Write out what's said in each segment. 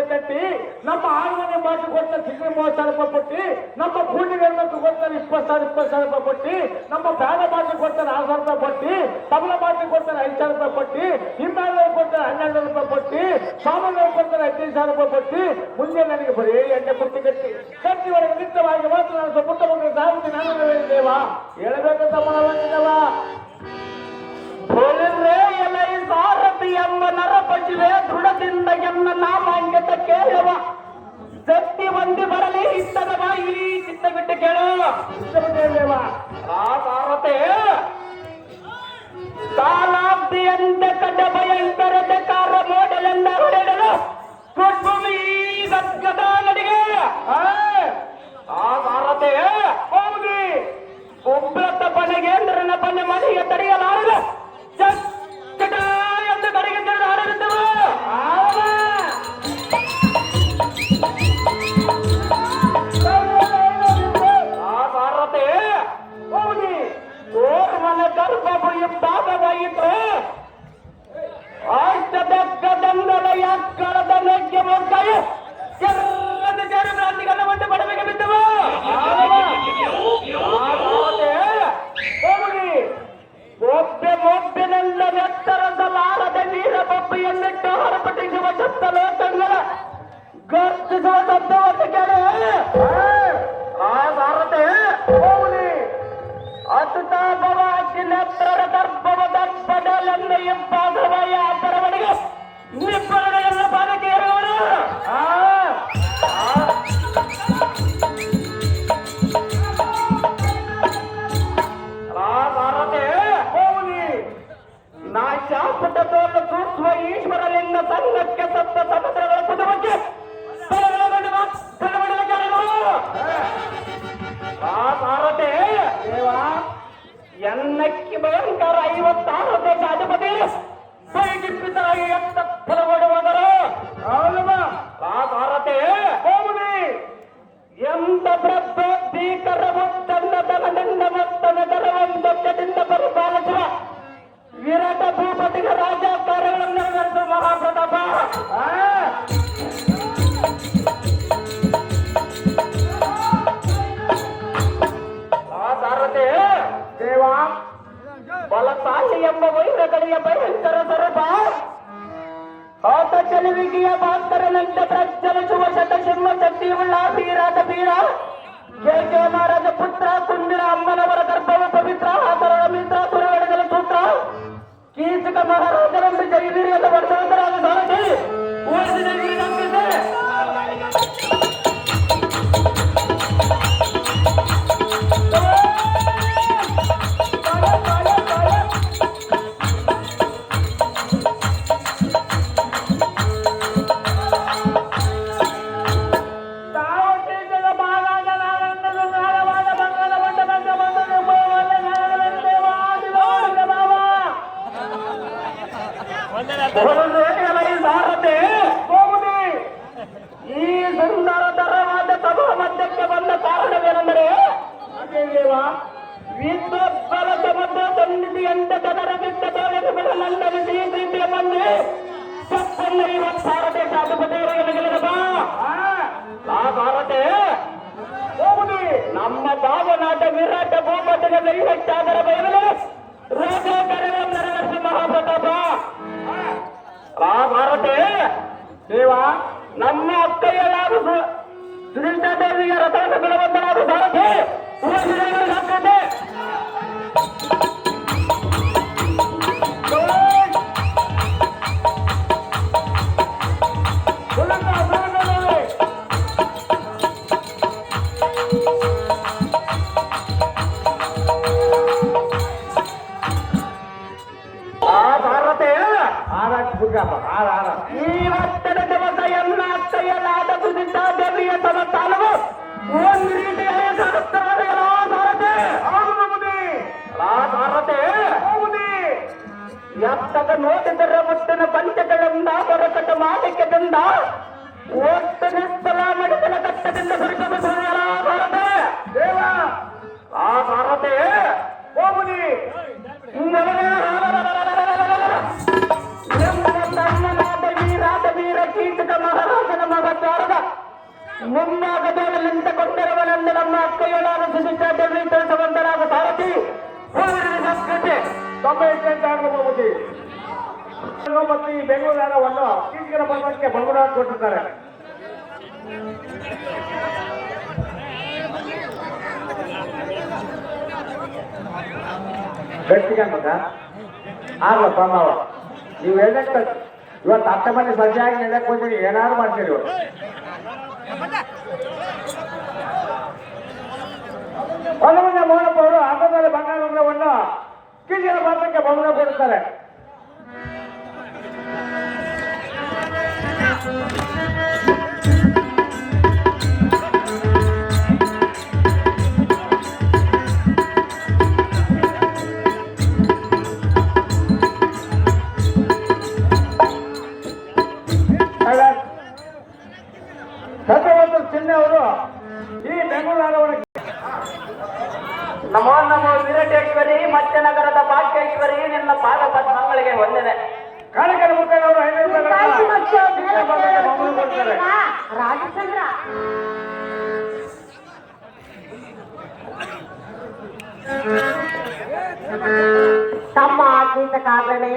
ಕಟ್ಟಿ ನಮ್ಮ ಆಳ್ಮನೆ ಬಾಟಿ ಕೊಡ್ತಾರೆ ಸಿಗ್ರಿ 30,000 ರೂಪಾಯಿ ಕೊಟ್ಟು ನಮ್ಮ ಪೂಜೆಗಳನ್ನು ಕೊಡ್ತಾರೆ 20,000 ರೂಪಾಯಿ ಕೊಟ್ಟು ನಮ್ಮ ಬ್ಯಾಡ ಬಾಟಿ ಕೊಡ್ತಾರೆ 6,000 ರೂಪಾಯಿ ಕೊಟ್ಟು ತಬಲ ಬಾಟಿ ಕೊಡ್ತಾರೆ 5,000 ರೂಪಾಯಿ ಕೊಟ್ಟು ಹಿಮ್ಮೇಲೆ ಕೊಡ್ತಾರೆ 12,000 ರೂಪಾಯಿ ಕೊಟ್ಟು ಸಾಮಾನ್ಯ ಕೊಡ್ತಾರೆ 15,000 ರೂಪಾಯಿ ಕೊಟ್ಟು ಮುಂದೆ ನನಗೆ ಬರೀ ಎಣ್ಣೆ ಪುಟ್ಟಿ ಕಟ್ಟಿ ಒಳಗೆ ನಿತ್ಯವಾಗಿ ಮಾತ್ರ ನಾನು ಪುಟ್ಟ ಮಕ್ಕಳು ಸಾಗುತ್ತೀನಿ ನಾನು ದೇವಾ ಹೇಳಬೇಕಂತ ಮಾಡಲ್ಲ ಹೋಲಿದ್ರೆ ಎಲೈ ಸಾರಥಿ ಎಂಬ ನರಪಶುವೆ ದೃಢದಿಂದ ಎನ್ನ ನಾಮಾಂಗತ ಕೇಳುವ ಶಕ್ತಿ ಒಂದಿ ಬರಲಿ ಇಷ್ಟದ ಬಾಯಿ ಚಿತ್ತ ಬಿಟ್ಟು ಕೇಳು ಆ ಸಾರಥೆ ಕಾಲಾಬ್ದಿಯಂತೆ ಕಡ್ಡ ಭಯಂಕರದ ಕಾರ ಮೋಡಲೆಂದ ಹೊಡೆಡಲು ಕುಟ್ಭೂಮಿ ಗದ್ಗದ ನಡಿಗೆ ಆ ಸಾರಥೆ ಹೋಗಿ ಉಬ್ರತ ಪನೆಗೇಂದ್ರನ ಪನೆ ಮನೆಗೆ ತಡೆಯಲಾರದು ಚಟ ಎಂದು ಕಡೆಗೆ ತಿಳಿದು ಆಡಿರುತ್ತವೆ ಆ ಸಾರಥೆ ಹೋಗಿ ಓರ್ವನ ಗರ್ಭವು ಭಾಗವಾಯಿತು ಅಷ್ಟದಕ್ಕದಂದದ ಯಾಕಳದ ನಗ್ಗೆ ಮುಕ್ಕಾಯ ಚೆಲ್ಲದ ಜರುಗಾಂತಿಗಳ ಒಂದು ಬಡವೆಗೆ ಬಿದ್ದವು ಒಬ್ಬೆನೆಲ್ಲ ಎತ್ತರದಲಾರದ ನೀರ ಬೊಬ್ಬೆಯನ್ನಿಟ್ಟು ಹೊರಪಟ್ಟಿಸುವ ಸತ್ತಲೋಕಗಳ ಗರ್ಜಿಸುವ ಶಬ್ದವನ್ನು ಕೇಳಿ ಆ ಭಾರತೆ ಹೋಗಿ ಅತುತಾಪವಾಗಿ ನೆತ್ತರ ಗರ್ಭವ ದರ್ಪದಲೆಂದು ಇಂಪಾದವಾಯ ಬರವಣಿಗೆ ನಿಬ್ಬರಡೆಯನ್ನ ಪಾದಕ್ಕೆ ಏರುವನು ನಾಶಾಪುಟದೋಳು ಸೂಕ್ಷ್ಮ ಈಶ್ವರಲಿಂಗ ಸಂಘಕ್ಕೆ ಸತ್ತ ಸಮುದ್ರಗಳ ಕುದುಮಕ್ಕೆ ಆ ಭಾರತೆ ಎನ್ನಕ್ಕಿ ಭಯಂಕರ 56 ದೇಶ ಅಧಿಪತಿ ಬೈಗಿಪ್ಪಿತರಾಗಿ ಎತ್ತ ಫಲಗೊಡುವುದರು ಆ ಭಾರತೆ ಹೋಗುದಿ ಎಂತ ಭೀಕರ ಮುತ್ತನ್ನ ದನದಿಂದ ಮತ್ತನ ದರವಂದದಿಂದ ಪರಿಪಾಲಿಸುವ ವಿರಾಟ ಭೂಪತಿಗ ರಾಜ ಕಾರ್ಯಗಳನ್ನು ನಡೆಸುವ ಮಹಾಪ್ರತಾಪ ಸಾರಥೆ ದೇವ ಬಲಸಾಲಿ ಎಂಬ ವೈರಗಳಿಯ ಭಯಂಕರ ಸ್ವರೂಪ ಆತ ಚಲುವಿಗೆಯ ಬಾಂತರನಂತ ಪ್ರಜ್ವಲಿಸುವ ಶತಸಿಂಹ ಶಕ್ತಿಯುಳ್ಳ ಬೀರಾದ ಬೀರ ಜಯ ಮಹಾರಾಜ ಪುತ್ರ ಕುಂದಿರ ಅಮ್ಮನವರ ಗರ್ಭವ ಪವಿತ್ರ ಆತರಣ ಮಿತ್ರ ಸುರಗಡಗಲ ಸೂತ್ರ ಕೀಚಕ ಮಹಾರಾಜರಂದು ಜೈವೀರಿಯದ ವರ್ಷವಂತರಾದ ಸಾರಥಿ ಸಾರಥೆ ಹೋಗುದಿ ಈ ಸುಂದರ ತರವಾದ ಸಭಾ ಮಧ್ಯಕ್ಕೆ ಬಂದ ಕಾರಣವೇನೆಂದರೆ ವಿದ್ವತ್ಬಲ ಸಮುದ್ರ ಸನ್ನಿಧಿ ಎಂತ ಜನರ ಬಿಟ್ಟ ನನ್ನ ಪ್ರೀತಿಯ ಬಂದು 50 ದೇಶಾಧಿಪತಿಯವರಿಗೆ ಆ ಭಾರತೆ ಹೋಗುದಿ ನಮ್ಮ ಭಾವನಾಟ ವಿರಾಟ ಭೂಪತಿಗೆ ದೈವಚ್ಚಾದರ ಬಯಲು ರಾಜ ಕರೆಯ ಮಹಾಪ್ರತಾಪ ಆ ಭಾರತೆ ದೇವ ನಮ್ಮ ಅಕ್ಕಯ್ಯಲಾದ ಶ್ರೀದೇವಿಯ ರಥವನ್ನು ಬಿಡುವಂತನಾದ ಸಾರಥಿ ಹಾಕತೆ ಇವತ್ತಿನ ದಿವಸ ಎಲ್ಲ ಅತ್ತಯ್ಯಲಾದ ಸುದಿದ್ದ ದೇವಿಯ ಸಮತಾಲವು ಒಂದು ರೀತಿಯ ಸಾರಥೆ ಎತ್ತದ ನೋಡಿದರೆ ಮುಟ್ಟಿನ ಪಂಚಗಳಿಂದ ಹೊರಕಟ ಮಾಲಿಕ್ಯದಿಂದ ಒಟ್ಟು ನಿಸ್ತಲ ಮಡಿತನ ಕಟ್ಟದಿಂದ ಭಾರತೆ ದೇವ ಆ ಭಾರತೆ ಹೋಗುದಿ ವೀರ ಕೀಚಕ ಮಹಾರಾಜನ ಮುಂಭಾಗದಲ್ಲಿ ನಿಂತುಕೊಂಡಿರುವನೆಂದು ನಮ್ಮ ಅಕ್ಕಯ್ಯನಾದ ಸುಶಿಕ್ಷಾದೇವಿ ತಿಳಿಸುವಂತರಾದ ಸಾರಥಿ ಊರಿನ ಸಂಸ್ಕೃತಿ ತಮ್ಮ ಹೆಚ್ಚಂತ ಆಗಬಹುದು ಮತ್ತು ಈ ಬೆಂಗಳೂರು ನಗರವನ್ನು ಕೀಚಕರ ಪರ್ವತಕ್ಕೆ ಬಹುಮಾನ ಕೊಟ್ಟಿದ್ದಾರೆ. ಗಟ್ಟಿಗಂತ ಆಗ್ಲಪ್ಪ ಮಾವ ನೀವು ಎದಕ್ಕೆ ಇವತ್ತು 10 ಮಂದಿ ಸಜ್ಜಾಗಿ ನೆಲಕ್ಕೆ ಹೋಗಿ ಏನಾದ್ರು ಮಾಡ್ತೀರಿ ಇವತ್ತು. ಹೊಲಮುಂದೆ ಮೋಹನಪ್ಪ ಅವರು ಹಬ್ಬದಲ್ಲಿ ಬಂಗಾರವನ್ನು ಕೀಚಕರ ಪರ್ವತಕ್ಕೆ ಬಹುಮಾನ ಕೊಡುತ್ತಾರೆ. ಸತ್ಯವಂತ ಚಿಹ್ನೆ ಅವರು ಈ ಬೆಂಗಳೂರು ನಗರವನ್ನು ನಮೋ ನಮೋ ವಿರಟೇಶ್ವರಿ ಮತ್ಸ್ಯನಗರದ ಭಾಗ್ಯೇಶ್ವರಿ ನಿನ್ನ ಪಾದ ಪದ್ಮಗಳಿಗೆ ಹೊಂದಿದೆ. ಕಾರ್ಯಕ್ರಮ ಮುಖಂಡರು 500 ಕೊಡ್ತಾರೆ. ರಾಜಚಂದ್ರ ತಮ್ಮ ಆಜ್ಞಿತ ಕಾಗಣೆ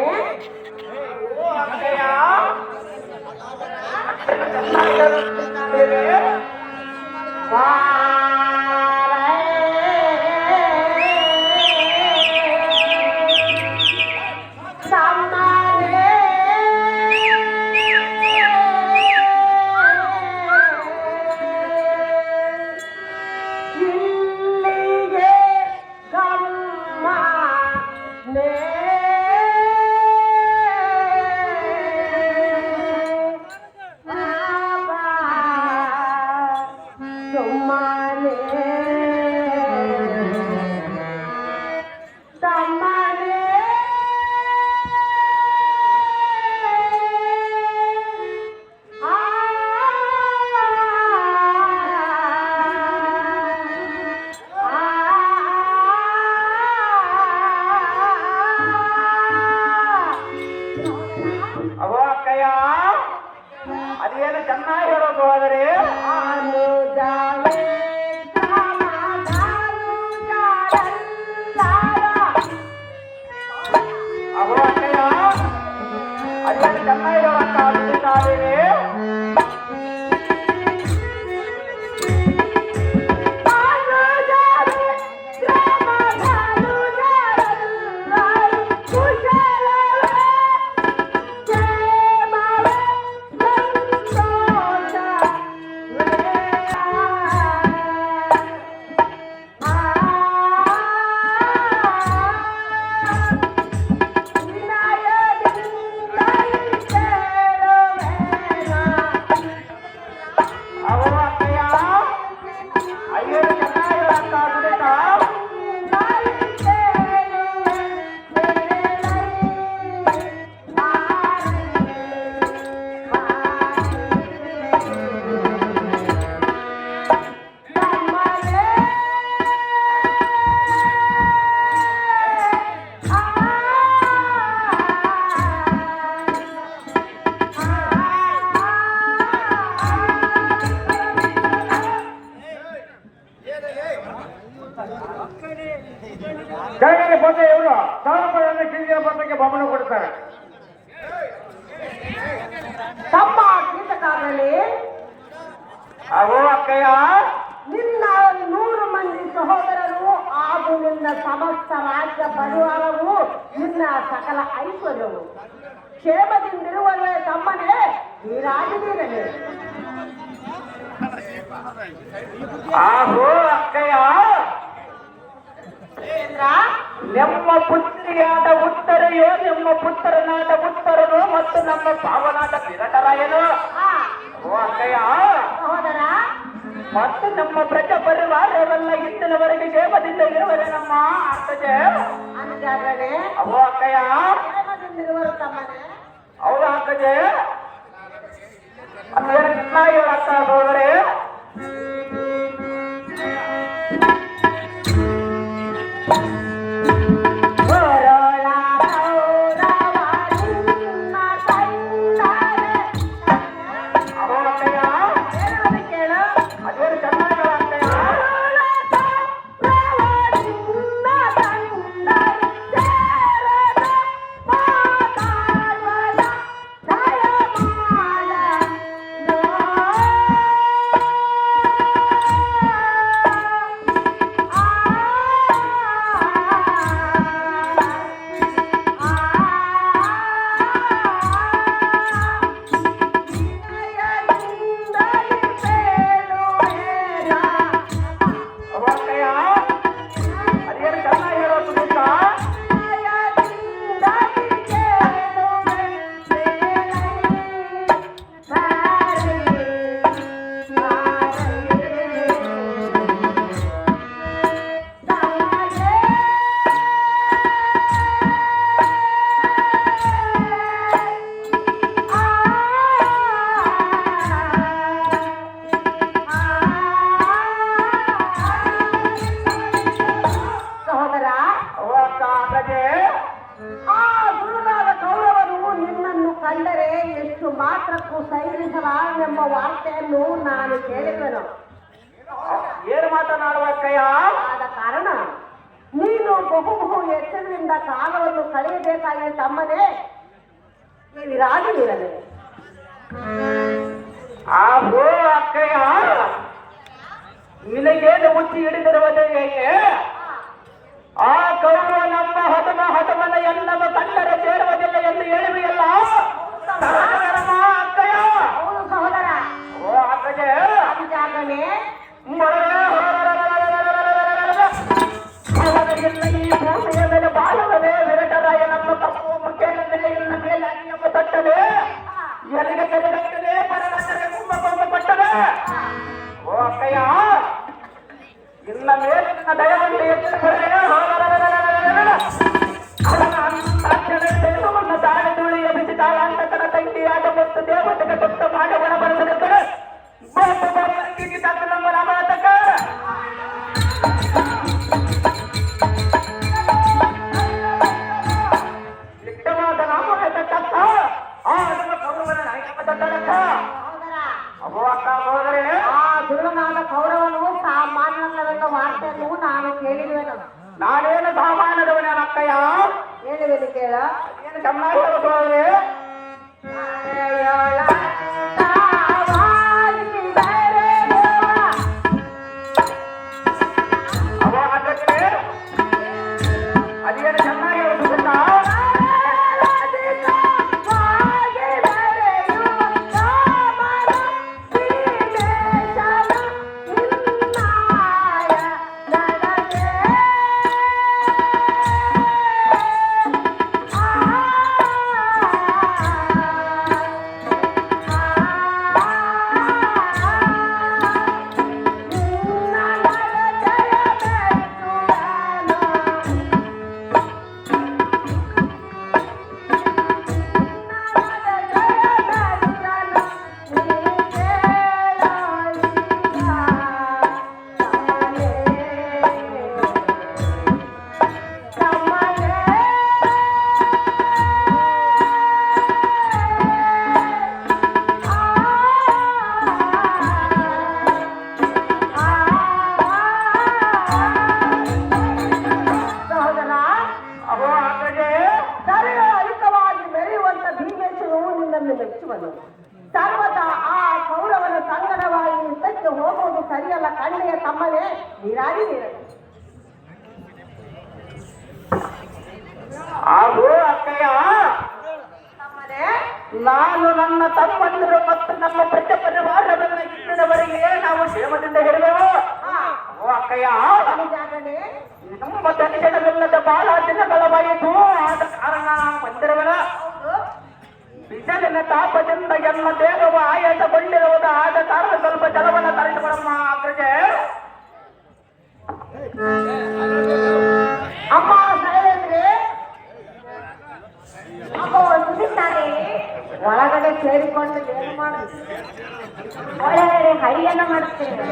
ಅದೇನು ಚೆನ್ನಾಗಿ ಹೇಳೋದು ಆದರೆ ಅವರ ಅಕ್ಕಯ್ಯ ಅದೇನು ಚೆನ್ನಾಗಿ ಹೇಳೋಕ್ಕ ಆಗುತ್ತಿದ್ದಾರೆ. ಕೆಳಗಡೆ ಬಂದ ಇವರು 1000 ರೂಪಾಯಿಯನ್ನು ಕೀಚಕರ ಪರ್ವತಕ್ಕೆ ಬಹುಮಾನ ಕೊಡುತ್ತಾರೆ. ತಮ್ಮ ಆಜ್ಞಿತ ಕಾಗಣೆ ಅವೋ ಅಕ್ಕಯ್ಯ ನಿನ್ನ 100 ಮಂದಿ ಸಹೋದರರು ಹಾಗೂ ನಿನ್ನ ಸಮಸ್ತ ರಾಜ್ಯ ಪರಿವಾರವು ನಿನ್ನ ಸಕಲ ಐಶ್ವರ್ಯವು ಕ್ಷೇಮದಿಂದಿರುವವೇ ತಮ್ಮನೇ ಈ ರಾಜವೀರನೇ. ಆಹೋ ಅಕ್ಕಯ್ಯ ನಮ್ಮ ಪುತ್ರಿಯಾದ ಉತ್ತರೆಯೋ ನಮ್ಮ ಪುತ್ರನಾದ ಉತ್ತರನು ಮತ್ತು ನಮ್ಮ ಪಾವನಾದ ವಿರಟರಾಯನು ಓ ಅಕ್ಕಯ್ಯ ಸಹೋದರ ಮತ್ತು ನಮ್ಮ ಪ್ರಜ ಪರಿವಾರವೆಲ್ಲ ಇಂದಿನವರೆಗೆ ಕ್ಷೇಮದಿಂದ ಇರುವರೆ ನಮ್ಮ ಅಕ್ಕಜೆ ಅನುಜಾಗಣೆ ಅವೋ ಅಕ್ಕಯ್ಯ ಕ್ಷೇಮದಿಂದಿರುವರು ತಮ್ಮನೇ. ಹೌದಾ ಅಕ್ಕಜೆ ಅದೇನು ಚೆನ್ನಾಗಿ ಅಕ್ಕ ಸಹೋದರೇ. ಕೇಳು ನಾನು ಕೇಳಿದನು. ಏನು ಮಾತನಾಡುವ ಅಕ್ಕಯ್ಯ? ಆದ ಕಾರಣ ನೀನು ಬಹು ಎಚ್ಚರದಿಂದ ಕಾಲವನ್ನು ಕಳೆಯಬೇಕಾಗಿ ತಮ್ಮನೇ ನೀವಿರಾಗಿರಲಿ. ಆಹೋ ಅಕ್ಕಯ್ಯ, ನಿನಗೇನು ಮುಚ್ಚಿ ಹಿಡಿದಿರುವುದು ಹೇಗೆ? ಆ ಕೌರವ ನಮ್ಮ ಹತಮನ ಎನ್ನವ ಕಂಡರೆ ಸೇರುವುದಿಲ್ಲ ಎಂದು ಹೇಳುವೆಯಲ್ಲ ಅಕ್ಕಯ್ಯ? ಹೌದು ಸಹೋದರ. ಓ ಅಕ್ಕಯ್ಯ, ಅಂತಾಗಲೇ ಈ ಭೂಮಿಯ ಮೇಲೆ ಬಾಳುತ್ತದೆ ವಿರಟರಾಯ ನಮ್ಮ ತಪ್ಪು ಮುಖ್ಯನ ಮೇಲೆ ಅನ್ಯಮ ತಟ್ಟದೆ ಎಲ್ಲಿಗೆ ಕರೆದಟ್ಟದೆ ಪರನಟ್ಟರೆ ಕುಂಭಕೋಮ ಪಟ್ಟದೆ. ಓ ಅಕ್ಕಯ್ಯ, ಇನ್ನ ಮೇಲೆ ನಿನ್ನ ದಯವನ್ನು ಎತ್ತಿದರೆ ನನ್ನ ದಾಳಿ ಧೂಳಿಯ ಬಿಸಿ ತಾಳಾಂತಕನ ತಂಗಿಯಾದ ಮತ್ತು ದೇವತೆಗೆ ತೊಟ್ಟ ಮಾಡವಣ ಬರೆದಿರುತ್ತದೆ ನಮ್ಮ ರಾಮಾತಕ ಇಷ್ಟವಾದ ನಾಮಕಕ್ಕ ಆ ನಮ್ಮ ಕೌರವನ ನಾಯಕ ತಂದಳಕ್ಕ. ಅಬ್ಬೋ ಅಕ್ಕ ಹೋದರೆ ಆ ದುರ್ಗನಾದ ಕೌರವನು ಸಾಮಾನ್ಯವೆಂದು ವಾರ್ತೆಯನ್ನು ನಾನು ಕೇಳಿರುವೆನು. ನಾನೇನು ಸಾಮಾನ್ಯದವನೇ ಅಕ್ಕಯ್ಯ? ಹೇಳುವೆನು ಕೇಳ. ಏನು ಚೆನ್ನಾಗಿ ಹೋದರೆ ಅದೇನು ಚೆನ್ನಾಗಿ ಹೇಳುವುದಿಲ್ಲ. ಸರ್ವದಾ ಆ ಕೌರವನ ಸಂಗಡವಾಗಿ ಯುದ್ಧಕ್ಕೆ ಹೋಗುವುದು ಸರಿಯಲ್ಲ ಕಣ್ಣೆಯ ತಮ್ಮನೇ ನೀರಾಗಿ ನೀರಲಿ. ಆಗೋ ಅಕ್ಕಯ್ಯ, ತಮ್ಮನೇ ನಾನು ನನ್ನ ತಮ್ಮಂದಿರು ಮತ್ತು ನಮ್ಮ ಪ್ರಜ ಪರಿವಾರದನ್ನ ಇಂದಿನವರೆಗೆ ನಾವು ಕ್ಷೇಮದಿಂದ ಇರುವೆವು. ಓ ಅಕ್ಕಯ್ಯ, ನಿಜಾಗಲೇ ನಮ್ಮ ತನಿಷಣವಿಲ್ಲದ ಬಹಳ ದಿನಗಳವಾಯಿತು. ಆದ ಕಾರಣ ಬಂದಿರುವನ ಬಿಸಿಲಿನ ತಾಪದಿಂದ ಎನ್ನ ದೇಹವು ಆಯಾಸಗೊಂಡಿರುವುದು. ಆದ ಕಾರಣ ಸ್ವಲ್ಪ ಜಲವನ್ನು ತರಿಸಿಕೊಡಮ್ಮ ಅಗ್ರಜೆ. ಅಮ್ಮ ಸಹೋದರಿ ಅಮ್ಮ ಸುಧಿತಾರೆ ಒಳಗಡೆ ಸೇರಿಕೊಂಡು ಏನು ಮಾಡುದು? ಒಳಗಡೆ ಹೈಯನ್ನು ಮಾಡುತ್ತೇವೆ.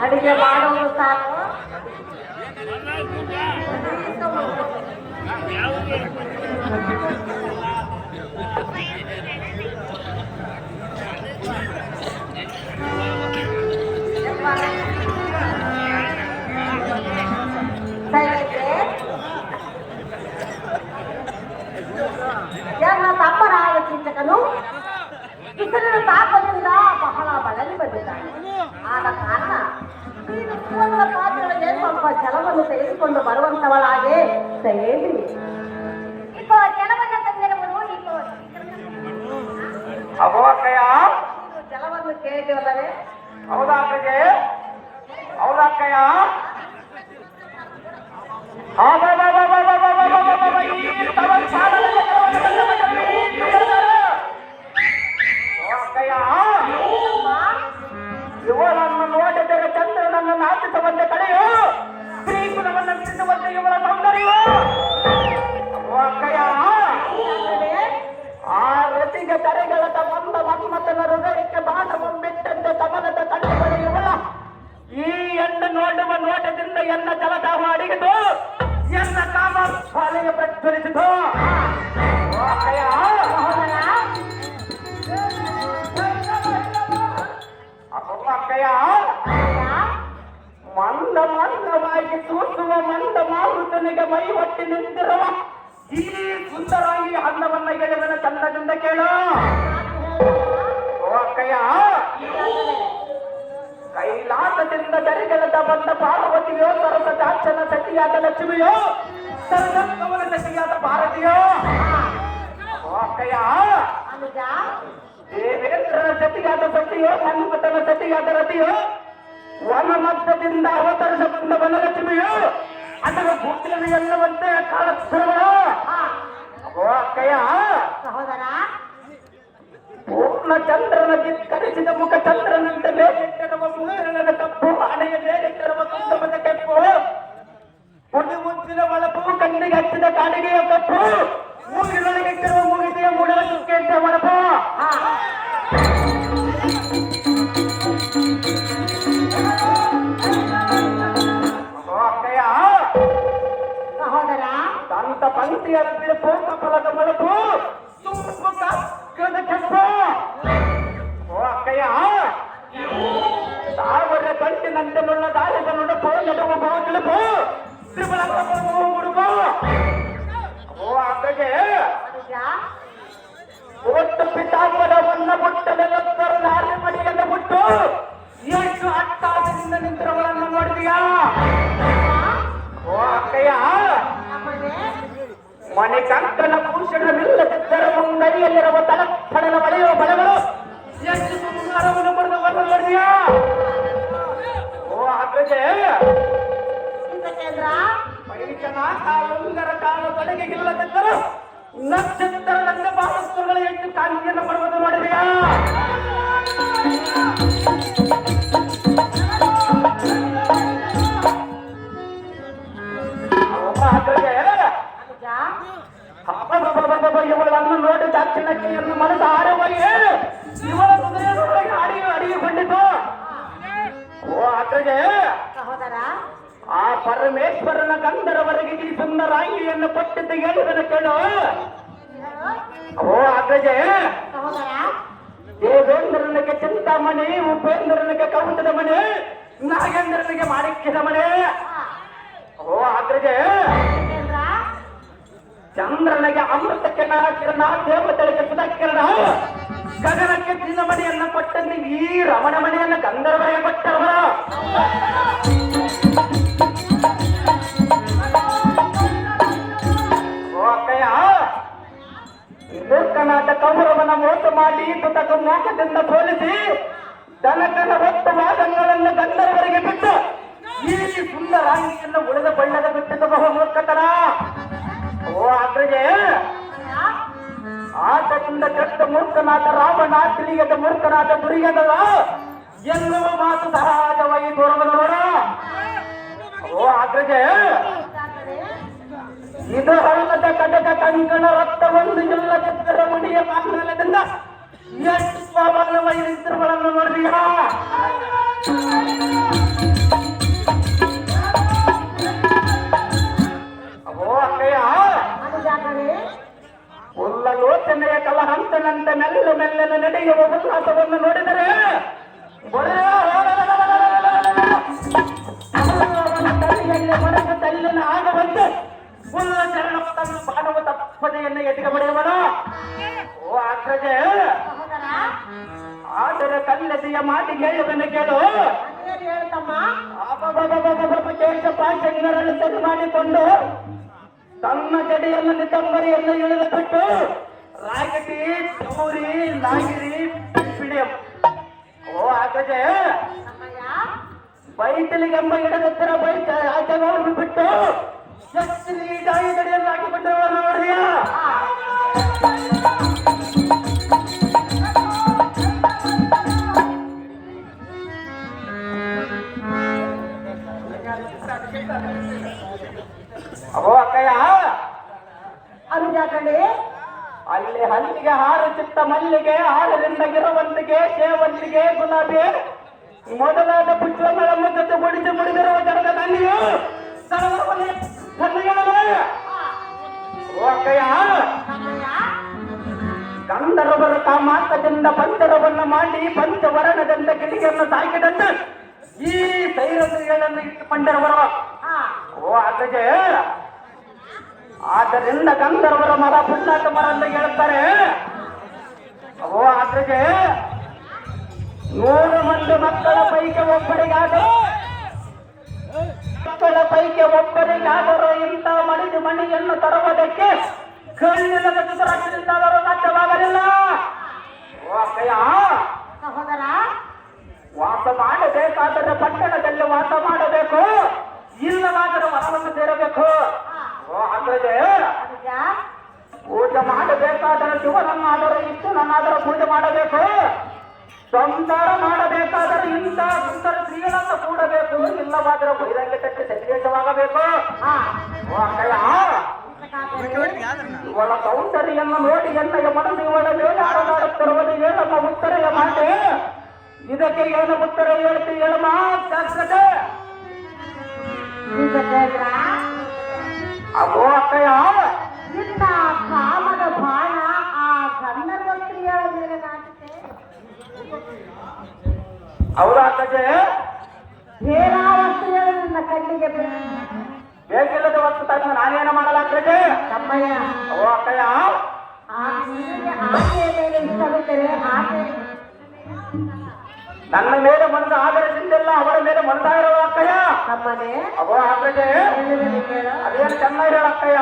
ಅಡಿಗೆ ಮಾಡೋದು ಸಾಕು. ನನ್ನ ತಮ್ಮನಾದ ಚಿಂತಕನು ಬಿಸಿಲಿನ ತಾಪದಿಂದ ಬಹಳ ಬಳಲಿ ಬಂದಿದ್ದಾನೆ. ಆದ ಕಾರಣ ನೀನು ಸುವರ್ಣ ಪಾತ್ರೆಗಳಿಗೆ ಸ್ವಲ್ಪ ಜಲವನ್ನು ತೆಗೆದುಕೊಂಡು ಬರುವಂತವಳಾಗೆ ದಯೇಲಿ ಜಲವನ್ನು ತಂದಿರುವುದು. ಅಗೋ ಅಕ್ಕಯ್ಯ, ಜಲವನ್ನು ಕೇಳಿದವಲ್ಲವೇ? ಹೌದಾ ಅಕ್ಕಯ್ಯ? ಹೌದಾ ಅಕ್ಕಯ್ಯ? ಇವಳನ್ನು ನೋಡಿದರೆ ಚಂದ್ರನನ್ನು ನಾಚಿಸುವಂತೆ ಕಳೆಯು, ಶ್ರೀಗುಣವನ್ನು ಬಿಡಿಸುವಂತೆ ಇವಳ ಸೌಂದರ್ಯವು. ಅಕ್ಕಯ್ಯ, ಆ ರತಿಗೆ ತರೆಗಳತ ಬಂದ ಮನ್ಮಥನ ಹೃದಯಕ್ಕೆ ಬಾಣವೊಂಬಿಟ್ಟಂತೆ ಕಮಲದ ಕಣ್ಣುಗಳು ಇವಳ. ಈ ಹೆಣ್ಣು ನೋಡುವ ನೋಟದಿಂದ ಎನ್ನ ಜಲದಾಹ ಅಡಿಗಿತು, ಎನ್ನ ಕಾಮ ಪಾಲಿಗೆ ಪ್ರಜ್ವಲಿಸಿತು. ಅಕ್ಕಯ್ಯ, ಅಕ್ಕಯ್ಯ ಮಂದ ಮಂದವಾಗಿ ಸೂಸುವ ಮಂದ ಮಾರುತನಿಗೆ ಮೈ ಹೊಟ್ಟಿ ನಿಂತಿರುವ ಈ ಸುಂದರಾಗಿ ಹಣ್ಣವನ್ನ ಗೆಳೆಯನ ಚಂದದಿಂದ ಕೇಳು. ಓ ಅಕ್ಕಯ್ಯ, ಕೈಲಾಸದಿಂದ ಜರಿಗಳದ ಬಂದ ಪಾರ್ವತಿಯೋ, ಸರಸ ದಾಕ್ಷನ ಸತಿಯಾದ ಲಕ್ಷ್ಮಿಯೋ, ಸರಸವನ ಸತಿಯಾದ ಭಾರತಿಯೋ. ಓ ಅಕ್ಕಯ್ಯ, ದೇವೇಂದ್ರನ ಸತಿಯಾದ ಸತಿಯೋ, ಹನುಮತನ ಸತಿಯಾದ ರತಿಯೋ, ವನ ಮಧ್ಯದಿಂದ ಅವತರಿಸ ಬಂದ ವನಲಕ್ಷ್ಮಿಯೋ, ಅಥವಾ ಗುಡ್ಡನ ಎನ್ನುವಂತೆ ಕಾಣಿಸ್ತವಳು. ಓ ಅಕ್ಕಯ್ಯ, ಸಹೋದರ, ಪೂರ್ಣ ಚಂದ್ರನ ಧಿಕ್ಕರಿಸಿದ ಮುಖ ಚಂದ್ರನಂತೆ ಬೇರೆಟ್ಟಿರುವ ಮುಂದಿನ ಕಪ್ಪು, ಹಣೆಯ ಬೇರೆಟ್ಟಿರುವ ಕುಂಕುಮದ ಕೆಂಪು, ಮುಡಿ ಮುಚ್ಚಿನ ಒಳಪು, ಕಣ್ಣಿಗೆ ಹಚ್ಚಿದ ಕಾಡಿಗೆಯ ಕಪ್ಪು, ಮೂಗಿನೊಳಗೆ ಕೆರುವ ಮುಗಿದೆಯ ಮುಡಲ ಚುಕ್ಕೆಂಟ ಒಳಪು. ಸಹೋದರ, ದಂತ ಪಂಕ್ತಿಯ ಬಿಳುಪು, ಕಪಲದ ಮೊಳಪು, ತುಂಬು ಕಕ್ಕದ ಕೆಂಪು. ಓ ಅಕ್ಕಯ್ಯ, ತಾವರ ಕಂಟಿನಂತೆ ನುಳ್ಳ ದಾಳಿದ ನುಡುಪು, ನಡುವು ಬಾಗಿಲುಪು, ತ್ರಿಬಳದ ಮುಡುಪು. ಓ ಅಕ್ಕಗೆ ಒಟ್ಟು ಪಿತಾಂಬರವನ್ನ ಮುಟ್ಟಲೆಲ್ಲರ ನಾರಿ ಮಡಿಯನ್ನು ಮುಟ್ಟು ಎಷ್ಟು ಅಟ್ಟಾಸದಿಂದ ನಿಂತಿರುವಳನ್ನು ನೋಡಿದೀಯಾ? ಓ ಅಕ್ಕಯ್ಯ, ಮನೆ ಕಂಕಣ ಭೂಷಣವಿಲ್ಲದಿದ್ದರೆ ಮುಂಗೈಯಲ್ಲಿರುವ ತಲಪ್ಪಡನ ಬಳೆಯುವ ಬಳೆಗಳು ಎಷ್ಟು ಸುಂದರವನ್ನು ಬರೆದವನ್ನು ನೋಡಿದೀಯಾ? ಓ ಅಕ್ಕಗೆ ಪೈಚನ ಕಾಲುಂಗರ ಕಾಲು ತೊಡಗಿಲ್ಲದಿದ್ದರು ನಕ್ಷತ್ರದಂತೆ ಭಾವಸ್ತುಗಳು ಎಷ್ಟು ಕಾಂತಿಯನ್ನು ಬರುವುದು ನೋಡಿದೆಯಾ? ಇವಳನ್ನು ನೋಡಿ ದಕ್ಷಿಣಕ್ಕೆ ಎಂದು ಮನಸ್ಸು ಆರವರಿಗೆ ಇವಳ ಹೃದಯದೊಳಗೆ ಅಡಿಗೆಗೊಂಡಿತು. ಓ ಅಕ್ಕಗೆ, ಸಹೋದರ, ಆ ಪರಮೇಶ್ವರನ ಗಂಧರವರೆಗೆ ಈ ಸುಂದರಾಂಗಿಯನ್ನು ಕೊಟ್ಟಿದ್ದು ಹೇಳಿದನು ಕೇಳು. ಓ ಅಗ್ರಜೆ, ಸಹೋದರ, ದೇವೇಂದ್ರನಿಗೆ ಚಿಂತಾಮಣಿ, ಉಪೇಂದ್ರನಿಗೆ ಕೌತದ ಮನೆ, ನಾಗೇಂದ್ರನಿಗೆ ಮಾಣಿಕ್ಯದ ಮನೆ. ಓ ಅಗ್ರಜೆ, ಚಂದ್ರನಿಗೆ ಅಮೃತಕ್ಕೆ ಕಿರಣ, ದೇವತೆಗೆ ಸುಧಕಿರಣ, ಗಗನಕ್ಕೆ ಚಿನ್ನಮಣಿಯನ್ನು ಕೊಟ್ಟಂತೆ ಈ ರಮಣ ಮನೆಯನ್ನು ಗಂಧರ್ವರಿಗೆ ಕೊಟ್ಟವ. ಓ ಅಕ್ಕಯ್ಯ, ಮೂರ್ಖನಾದ ಕೌರವನ ಮೋಸ ಮಾಡಿ ತುತಕ ಮೋಸದಿಂದ ಸೋಲಿಸಿ ದನಕನ ಹೊತ್ತು ವಾದಗಳನ್ನು ಗಂಧರ್ವರಿಗೆ ಬಿಟ್ಟು ಈ ಸುಂದರಾಂಗಿಯನ್ನು ಉಳಿದ ಬಣ್ಣದ ಬಿಟ್ಟಿದ್ದು ಬಹು ಮೂರ್ಖತನ. ಓ ಅಗ್ರಜೆ, ಆಟದಿಂದ ಕೆಟ್ಟ ಮೂರ್ಖನಾದ ರಾವಣ, ತಿಳಿಯದ ಮೂರ್ಖನಾದ ದುರ್ಯೋಧನ ಎನ್ನುವ ಮಾತು ಸಹಜವಾಗಿ ತೋರಬಲ್ಲ ನೋಡ. ಓ ಅಗ್ರಜೆ, ಇದು ಹಳ್ಳದ ಕಡಗ ಕಂಕಣ ರಕ್ತವೊಂದು ಇಲ್ಲದಿದ್ದರ ಮುಡಿಯ ಮಾಂಗಲ್ಯದಿಂದ ಎಷ್ಟು ಸ್ವಾಭಾವವಾಗಿ ನಿಂತಿರುಗಳನ್ನು ನೋಡಿದೀಯಾ? ಓ ಅಕ್ಕಯ್ಯ, ಉಲ್ಲಲೋಚನೆಯ ಕಲಹಂತನಂತೆ ಮೆಲ್ಲ ಮೆಲ್ಲನೆ ನಡೆಯುವ ಉಲ್ಲಾಸವನ್ನು ನೋಡಿದರೆ ತಲೆಯಲ್ಲಿ ಮನಸ್ಸು ತಲ್ಲಿನ ಆಗವಂತೆ ಉಲ್ಲ ಚರಣವನ್ನು ಬಾಣುವ ತಪ್ಪದೆಯನ್ನು ಎದುರು ಬರೆಯುವನು. ಓ ಅಗ್ರಜೆ, ಆದರೆ ಕಲ್ಲದೆಯ ಮಾತಿಗೆ ಹೇಳುವುದನ್ನು ಕೇಳು. ಕೇಶಪಾಶಂಗರನ್ನು ಸರಿ ಮಾಡಿಕೊಂಡು ತನ್ನ ಜಡೆಯನ್ನು ನಿತಂಬರಿಯನ್ನು ಇಳಿದು ಬಿಟ್ಟು ರಾಗಟಿ, ಚೌರಿ, ನಾಗಿರಿ, ಪಿಡಿಯಂ. ಓ ಅಗ್ರಜೆ, ಬೈತಲಿಗೆಂಬ ಇಡದತ್ತರ ಬೈತ ಆಚೆಗಳನ್ನು ಬಿಟ್ಟು ಜಡೆಯನ್ನು ಹಾಕಿಬಿಟ್ಟು ನೋಡಿದೆಯಾ? ಓ ಅಕ್ಕಯ್ಯ, ಅನುಜಾಕಂಡಿ, ಅಲ್ಲಿ ಹಲ್ಲಿಗೆ ಹಾರು ಚಿತ್ತ ಮಲ್ಲಿಗೆ, ಹಾರರಿಂದ ಗಿರವಂತಿಗೆ, ಸೇವಂತಿಗೆ, ಗುಲಾಬಿ ಮೊದಲಾದ ಪುಷ್ಪಗಳನ್ನು ಜೊತೆಗೂಡಿಸಿ ಮುಡಿದಿರುವ ಜನದ ತಂಗಿಯು ಓ ಅಕ್ಕಯ್ಯ, ಗಂಧರ್ವರ ಕಾಮಾರ್ಥದಿಂದ ಪಂಚರವನ್ನ ಮಾಡಿ ಪಂಚವರ್ಣದಿಂದ ಕಿಟಿಕಿಯನ್ನು ಸಾಕಿದಂತೆ ಈ ಸೈರಗಳನ್ನು ಇಟ್ಟುಕೊಂಡಿರುವರು. ಓ ಅದಕ್ಕೆ ಆದ್ದರಿಂದ ಗಂಧರ್ವರ ಮರ ಪುಣ್ಯಾತ ಮರ ಅಂತ ಹೇಳ್ತಾರೆ. ಓ ಅದಕ್ಕೆ 100 ಮಂದಿ ಮಕ್ಕಳ ಪೈಕಿ ಒಬ್ಬರಿಗಾದರೂ ಇಂಥ ಮಣಿಯನ್ನು ತರುವುದಕ್ಕೆ ಕಣ್ಣಿಲ್ಲದ ಚಿತ್ರರಾಗಿದ್ದಾದರೂ ಸಾಧ್ಯವಾಗಲಿಲ್ಲ. ಓ ಅಕ್ಕಯ್ಯ, ಸಹೋದರ, ವಾಸ ಮಾಡಬೇಕಾದರೆ ಪಟ್ಟಣದಲ್ಲಿ ವಾಸ ಮಾಡಬೇಕು, ಇಲ್ಲವಾದರೆ ವನವನ್ನು ಸೇರಬೇಕು. ಓ ಹಾಗಾದ್ರೆ ಪೂಜೆ ಮಾಡಬೇಕಾದರೆ ಶಿವನನ್ನಾದರೂ ವಿಷ್ಣುನನ್ನಾದರೂ ಪೂಜೆ ಮಾಡಬೇಕು. ಸಂಸಾರ ಮಾಡಬೇಕಾದರೆ ಇಂಥ ಸುಂದರ ಸ್ತ್ರೀಗಳನ್ನು ಕೂಡಬೇಕು, ಇಲ್ಲವಾದರೆ ಬಹಿರಂಗಕ್ಕೆ ಸನ್ನಿವೇಶವಾಗಬೇಕು. ಓ ಅಕ್ಕಯ್ಯ, ಇವಳ ಸೌಂದರ್ಯನ್ನು ನೋಡಿ ಎನ್ನಯ ಮನಸ್ಸು ಇವಳ ಮೇಲೆ ಆಡದಾಡುತ್ತಿರುವುದು ಏನಮ್ಮ ಉತ್ತರೆಯ ಮಾತೆ? ಇದಕ್ಕೆ ಏನು ಉತ್ತರ ಹೇಳ್ತಿ ಹೇಳಮ್ಮ? ಅಗೋ ಅಕ್ಕಯ್ಯ, ನಿನ್ನ ಕಾಮದ ಬಾಣ ಆ ಗಂಧರ್ವ ಸ್ತ್ರೀಯರ ಮೇಲೆ ನಾಟಿದೆ. ಅವರ ಅಕ್ಕಗೆ ಬೇರಾವ ಸ್ತ್ರೀಯರು ನಿನ್ನ ಕಣ್ಣಿಗೆ ಬೇಕಿಲ್ಲದ ವಸ್ತು ತನ್ನ ನಾನೇನ ಮಾಡಲಾಗ್ತದೆ ತಮ್ಮಯ್ಯ. ಓ ಅಕ್ಕಯ್ಯ, ಆಕೆಯ ಮೇಲೆ ಇಷ್ಟವಿದ್ದರೆ ಆಕೆ ನನ್ನ ಮೇಲೆ ಮನಸ್ಸು ಆದರದಿಂದೆಲ್ಲ ಅವರ ಮೇಲೆ ಮನಸ್ಸಾಗಿರುವ ಅಕ್ಕಯ್ಯ. ತಮ್ಮನೆ ಅಗೋ ಅಕ್ಕಗೆ ಅದೇನು ಚೆನ್ನಾಗಿ ಹೇಳ ಅಕ್ಕಯ್ಯ.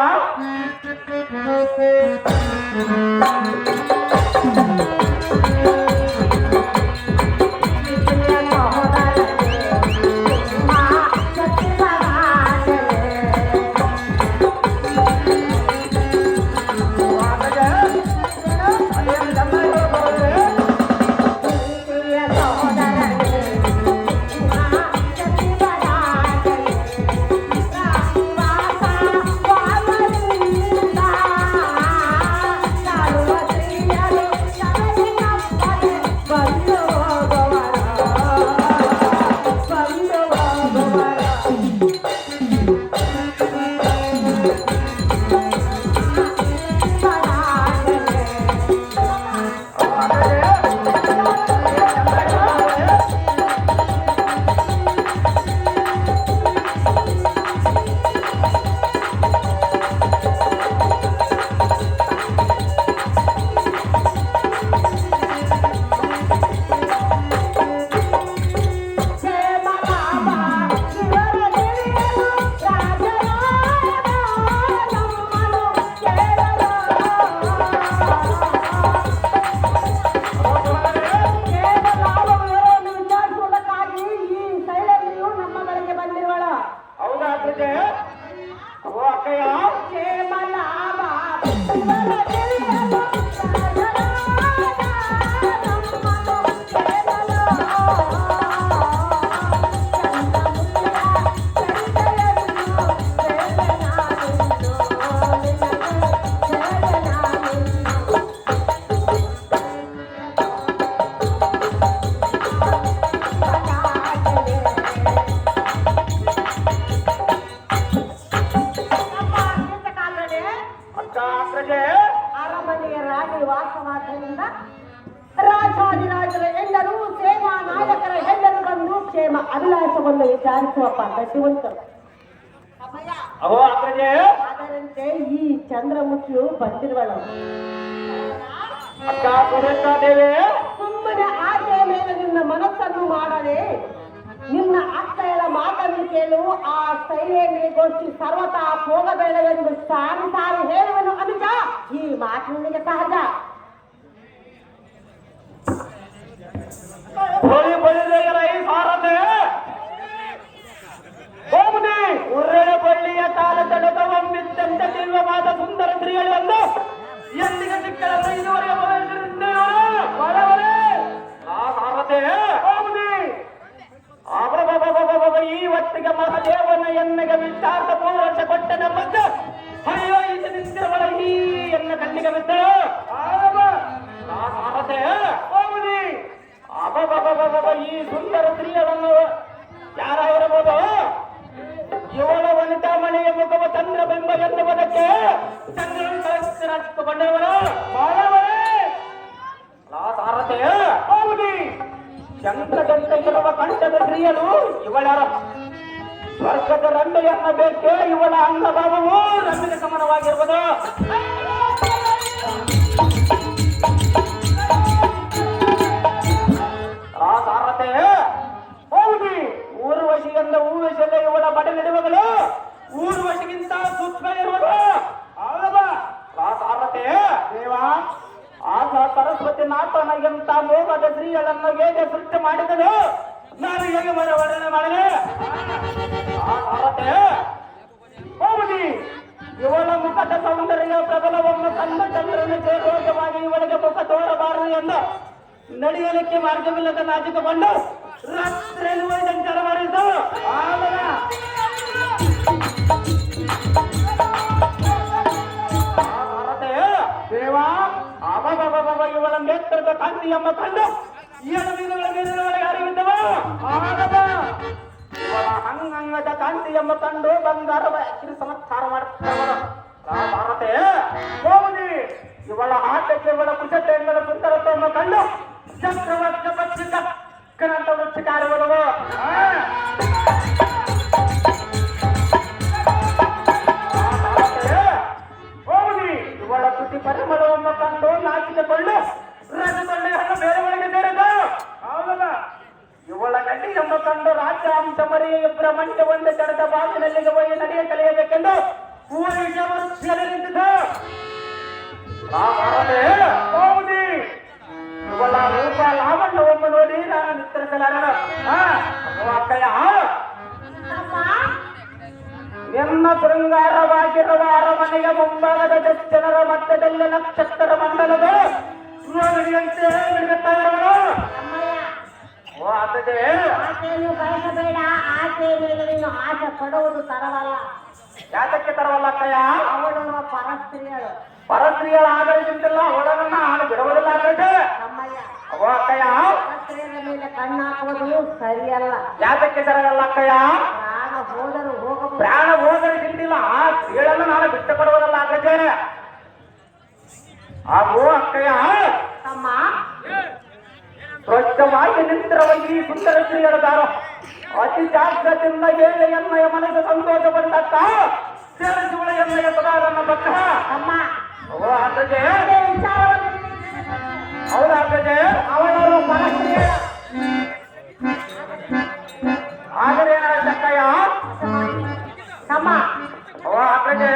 ಅರಮನೆಯ ರಾಣಿ ವಾಸವಾದ್ದರಿಂದ ರಾಜಾದಿರಾಜರ ಹೆಣ್ಣರು, ಸೇನಾ ನಾಯಕರ ಹೆಣ್ಣರು ಬಂದು ಕ್ಷೇಮ ಅಭಿಲಾಷವನ್ನು ವಿಚಾರಿಸುವ ಪದ್ಧತಿವಂತರು. ಅದರಂತೆ ಈ ಚಂದ್ರಮುಖಿಯು ಬಂದಿರುವಳು. ಸುಮ್ಮನೆ ಆಕೆಯ ಮೇಲೆ ನಿನ್ನ ಮನಸ್ಸನ್ನು ಮಾಡದೆ ನಿನ್ನ ಅಕ್ಕಳ ಮಾತನ್ನು ಕೇಳು. ಆ ಸೈಲೇಂದ್ರಿಗೋಷ್ಠಿ ಸರ್ವತಾ ಹೋಗಬೇಡವೆಂದು ಸಾರಿ ಸಾರಿ ಹೇಳುವನು ಅನುಜ. ಈ ಮಾತು ನಿನಗೆ ಸಹಜ. ಬಳ್ಳಿಯ ಕಾಲ ತಡಕವೊಮ್ಮಿದ್ದಂತೆ ದಿವ್ಯವಾದ ಸುಂದರ ಸ್ತ್ರೀಗಳನ್ನು ಎಂದಿಗೆ ಸಿಕ್ಕಳನ್ನು ಇದುವರೆಗೆ ಈ ಹೊತ್ತಿಗೆ ಮಹಾದೇವನ ಎಣ್ಣೆಗೆ ವಿಚಾರದ ಪೌರುಷ ಕೊಟ್ಟ ನಮ್ಮತ್ತ ಅಯ್ಯೋ ಇದು ನಿಂತಿರುವಳ ಈ ಎನ್ನ ಕಣ್ಣಿಗೆ ಬಿದ್ದಳು. ಈ ಸುಂದರ ಸ್ತ್ರೀಯನ್ನು ಯಾರಾಗಿರಬಹುದು? ಇವಳ ವನಿತಾ ಮನೆಯ ಮುಖವ ಚಂದ್ರಬಿಂಬ ಎನ್ನುವುದಕ್ಕೆ ಚಂದ್ರನ ಕಳಿಸಿಕೊಂಡವರು ಸ್ತ್ರೀಯರು ಇವಳ್ಯಾರ ಸ್ವರ್ಗದ ರಂಡೆಯನ್ನ ಬೇಕೆ ಇವಳ ಅಂಗಭಾವವು ರಂಡಿಗೆ ಸಮಾನವಾಗಿರುವುದು. ಆ ಸಾರತೆ ಹೌದಿ ಊರ್ವಶಿಯಿಂದ ಊರ್ವಶಿಯಲ್ಲ ಇವಳ ಬಡೆ ನಡೆಯುವಗಳು ಊರ್ವಶಿಗಿಂತ ಸೂಕ್ಷ್ಮ ಇರುವುದು. ಹೌದಾ ಆ ಸಾರತೆ ದೇವ ಆಗ ಸರಸ್ವತಿ ನಾಥನಿಗಿಂತ ಮೋಹದ ಸ್ತ್ರೀಗಳನ್ನು ಹೇಗೆ ಸೃಷ್ಟಿ ಮಾಡಿದಳು ನಾನು ಹೇಗೆ ವರ್ಣನೆ ಮಾಡಲಿ. ಆ ಸಾರತೆ ಹೌದಿ ಇವಳ ಮುಖದ ಸೌಂದರ್ಯ ಪ್ರಬಲವನ್ನು ಕಂದ ಚಂದ್ರನ ರೋಗವಾಗಿ ಇವಳಿಗೆ ಮುಖ ತೋರಬಾರದು ಎಂದು ನಡೆಯಲಿಕ್ಕೆ ಮಾರ್ಗವಿಲ್ಲದ ನಾಚಿಕಗೊಂಡು ರಾತ್ರಿಯಲ್ಲಿ ಸಂಚಾರ ಮಾಡಿದ್ದು. ದೇವ ಅಬಬಬಬ ಇವಳ ನೇತ್ರದ ಕಾಂತಿ ಎಂಬ ಕಂಡು ಏಳು ಮೀನುಗಳಿಗೆ ಅರಿವಿದ್ದವ. ಇವಳ ಅಂಗಂಗದ ಕಾಂತಿ ಎಂಬ ಕಂಡು ಬಂಗಾರವ ಸಮತ್ಕಾರ ಮಾಡುತ್ತೆ. ಹೋಗುದಿ ಇವಳ ಆಟಕ್ಕೆ ಇವಳ ಕುಶತೆ ಎಂಬ ಸುಂದರತ್ವವನ್ನು ಕಂಡು ಚಕ್ರವರ್ಷ ಪಕ್ಷಿಕ ಕನಂತ ವೃಕ್ಷಕಾರವಲ್ಲವೋ. ಹೋಗುದಿ ಇವಳ ತುಟಿ ಪರಿಮಳವನ್ನು ಕಂಡು ನಾಚಿಕೊಂಡು ರಜಕೊಂಡೆ ಹಣ್ಣು ಬೇರೆ ಒಳಗೆ ಸೇರಿದ. ಹೌದಲ್ಲ ಇವಳ ಗಡ್ಡಿ ಎಂಬ ಕಂಡು ರಾಜ್ಯ ಅಂಶ ಮರಿ ಬ್ರಹ್ಮಣ್ಯ ಒಂದು ಚಡದ ಬಾಗಿಲಲ್ಲಿಗೆ ಹೋಗಿ ನಡೆಯ ಕಲಿಯಬೇಕೆಂದು ಊರಿಗೆ ನಿಂತಿದ್ದ. ಹೌದಿ ಇವಳ ರೂಪ ಲಾವಣ್ಯವನ್ನು ನೋಡಿ ನಾನು ನಿಸ್ತರಿಸಲಾರ. ಅಕ್ಕಯ್ಯ ಎನ್ನ ಶೃಂಗಾರವಾಗಿರುವ ಅರಮನೆಯ ಮುಂಭಾಗದ ಜನರ ಮಧ್ಯದಲ್ಲಿ ನಕ್ಷತ್ರ ಮಂಡಲದ ರೋಗಿಣಿಯಂತೆ ನಡೆಯುತ್ತಾ ಇರುವಳು. ಆಸೆಯನ್ನು ಬಯಸಬೇಡ. ಆಸೆ ಮೇಲೆ ನೀನು ಆಸೆ ಪಡುವುದು ತರವಲ್ಲ. ಯಾತಕ್ಕೆ ತರವಲ್ಲ ಅಕ್ಕಯ್ಯ? ಅವಳು ಪರಸ್ತ್ರೀಯಳು. ಪರಸ್ತ್ರೀಯಳ ಆದರಿಗಿಂತಲ್ಲ ಅವಳನ್ನ ನಾನು ಬಿಡುವುದಿಲ್ಲ ಆಗೈತೆ. ಅಕ್ಕಯ್ಯ ಪರಸ್ತ್ರೀಯರ ಮೇಲೆ ಕಣ್ಣಾಕುವುದು ಸರಿಯಲ್ಲ. ಯಾತಕ್ಕೆ ಸರಿಯಲ್ಲ ಅಕ್ಕಯ್ಯ? ಪ್ರಾಣ ಹೋದರೂ ಹೋಗಬಹುದು. ಪ್ರಾಣ ಹೋದರಿಗಿಂತಿಲ್ಲ ಆ ಸ್ತ್ರೀಗಳನ್ನು ನಾನು ಬಿಟ್ಟು ಕೊಡುವುದಲ್ಲ ಆಗೈತೆ. ಹಾಗೂ ಅಕ್ಕಯ್ಯ ತಮ್ಮ ಸ್ವಚ್ಛವಾಗಿ ನಿಂತಿರುವ ಈ ಸುಂದರ ಸ್ತ್ರೀಯರದಾರ ಅತಿ ಜಾಗ್ರತೆಯಿಂದ ಹೇಳಿ ಎನ್ನಯ ಮನಸ್ಸು ಸಂತೋಷ ಪಡಿಸತ್ತ ಸೇರಿಸುವ ಎನ್ನಯ ಸದಾರನ್ನ ಪಕ್ಕ. ತಮ್ಮ ಅಕ್ಕಜೆ ವಿಚಾರವನ್ನು ಹೌದಾ ಅಕ್ಕಜೆ? ಅವಳವರು ಪರಸ್ತ್ರೀಯಳ. ಆದರೆ ಏನಾಯ್ತು ಅಕ್ಕಯ್ಯ? ತಮ್ಮ ಅಕ್ಕಜೆ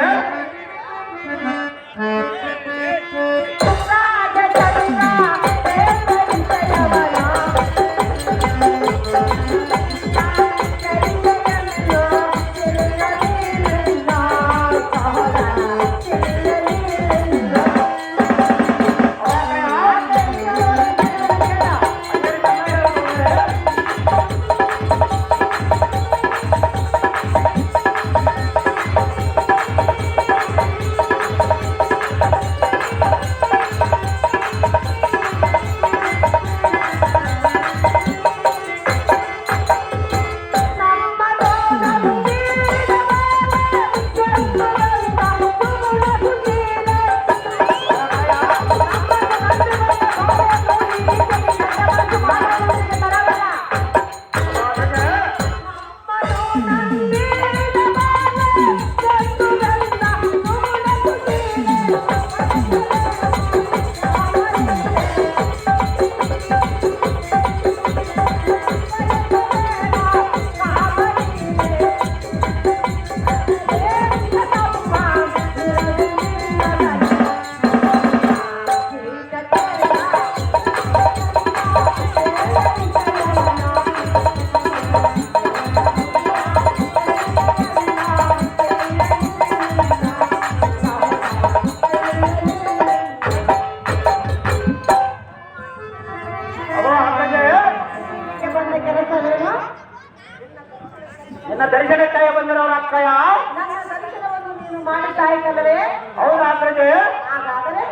ನಿನ್ನ ದರ್ಶನಕ್ಕಾಗಿ ಬಂದಿರೋರು ಅಕ್ಕಯ್ಯ. ನನ್ನ ದರ್ಶನವನ್ನು ನೀನು ಮಾಡುತ್ತಾಯಿತಲ್ಲವೇ? ಹೌದಾ ಅಕ್ಕಯ್ಯ? ಹಾಗಾದರೆ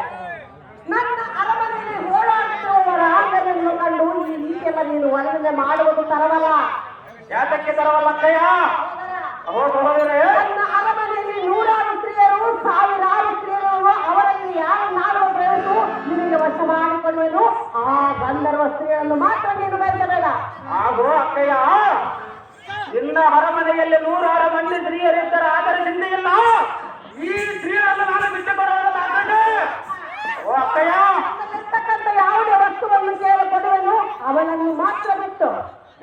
ನನ್ನ ಅರಮನೆಯಲ್ಲಿ ಹೋರಾಡುತ್ತಿರುವವರ ಆಂಗನನ್ನು ಕಂಡು ಈ ರೀತಿಯೆಲ್ಲ ನೀನು ವರ್ಣನೆ ಮಾಡುವುದು ತರವಲ್ಲ. ಯಾತಕ್ಕೆ ತರವಲ್ಲ ಅಕ್ಕಯ್ಯ? ನನ್ನ ಅರಮನೆಯಲ್ಲಿ ನೂರಾರು ಸ್ತ್ರೀಯರು, ಸಾವಿರಾರು ಸ್ತ್ರೀಯರು, ಅವರಲ್ಲಿ ಯಾರು ನಾಡುವ ಪ್ರಯತ್ನ ನಿನಗೆ ವಶ ಮಾಡಿಕೊಳ್ಳುವುದು. ಆ ಗಂಧರ್ವ ಸ್ತ್ರೀಯನ್ನು ಮಾತ್ರ ನೀನು ಬಯಸಬೇಡ. ಹಾಗೂ ಅಕ್ಕಯ್ಯ ನಿನ್ನ ಅರಮನೆಯಲ್ಲಿ 100 ಮಂದಿ ಸ್ತ್ರೀಯರಿದ್ದರೆ ಅದರ ಚಿಂತೆಯಿಲ್ಲ. ಈ ಸ್ತ್ರೀಯರನ್ನು ನಾನು ಬಿಟ್ಟು ಕೊಡುವುದಾಗದೆ. ಓ ಅಕ್ಕಯ್ಯ, ನನ್ನಲ್ಲಿರ್ತಕ್ಕಂಥ ಯಾವುದೇ ವಸ್ತುವನ್ನು ಕೇಳಿ ಕೊಡುವನು ಅವನನ್ನು ಮಾತ್ರ ಬಿಟ್ಟು.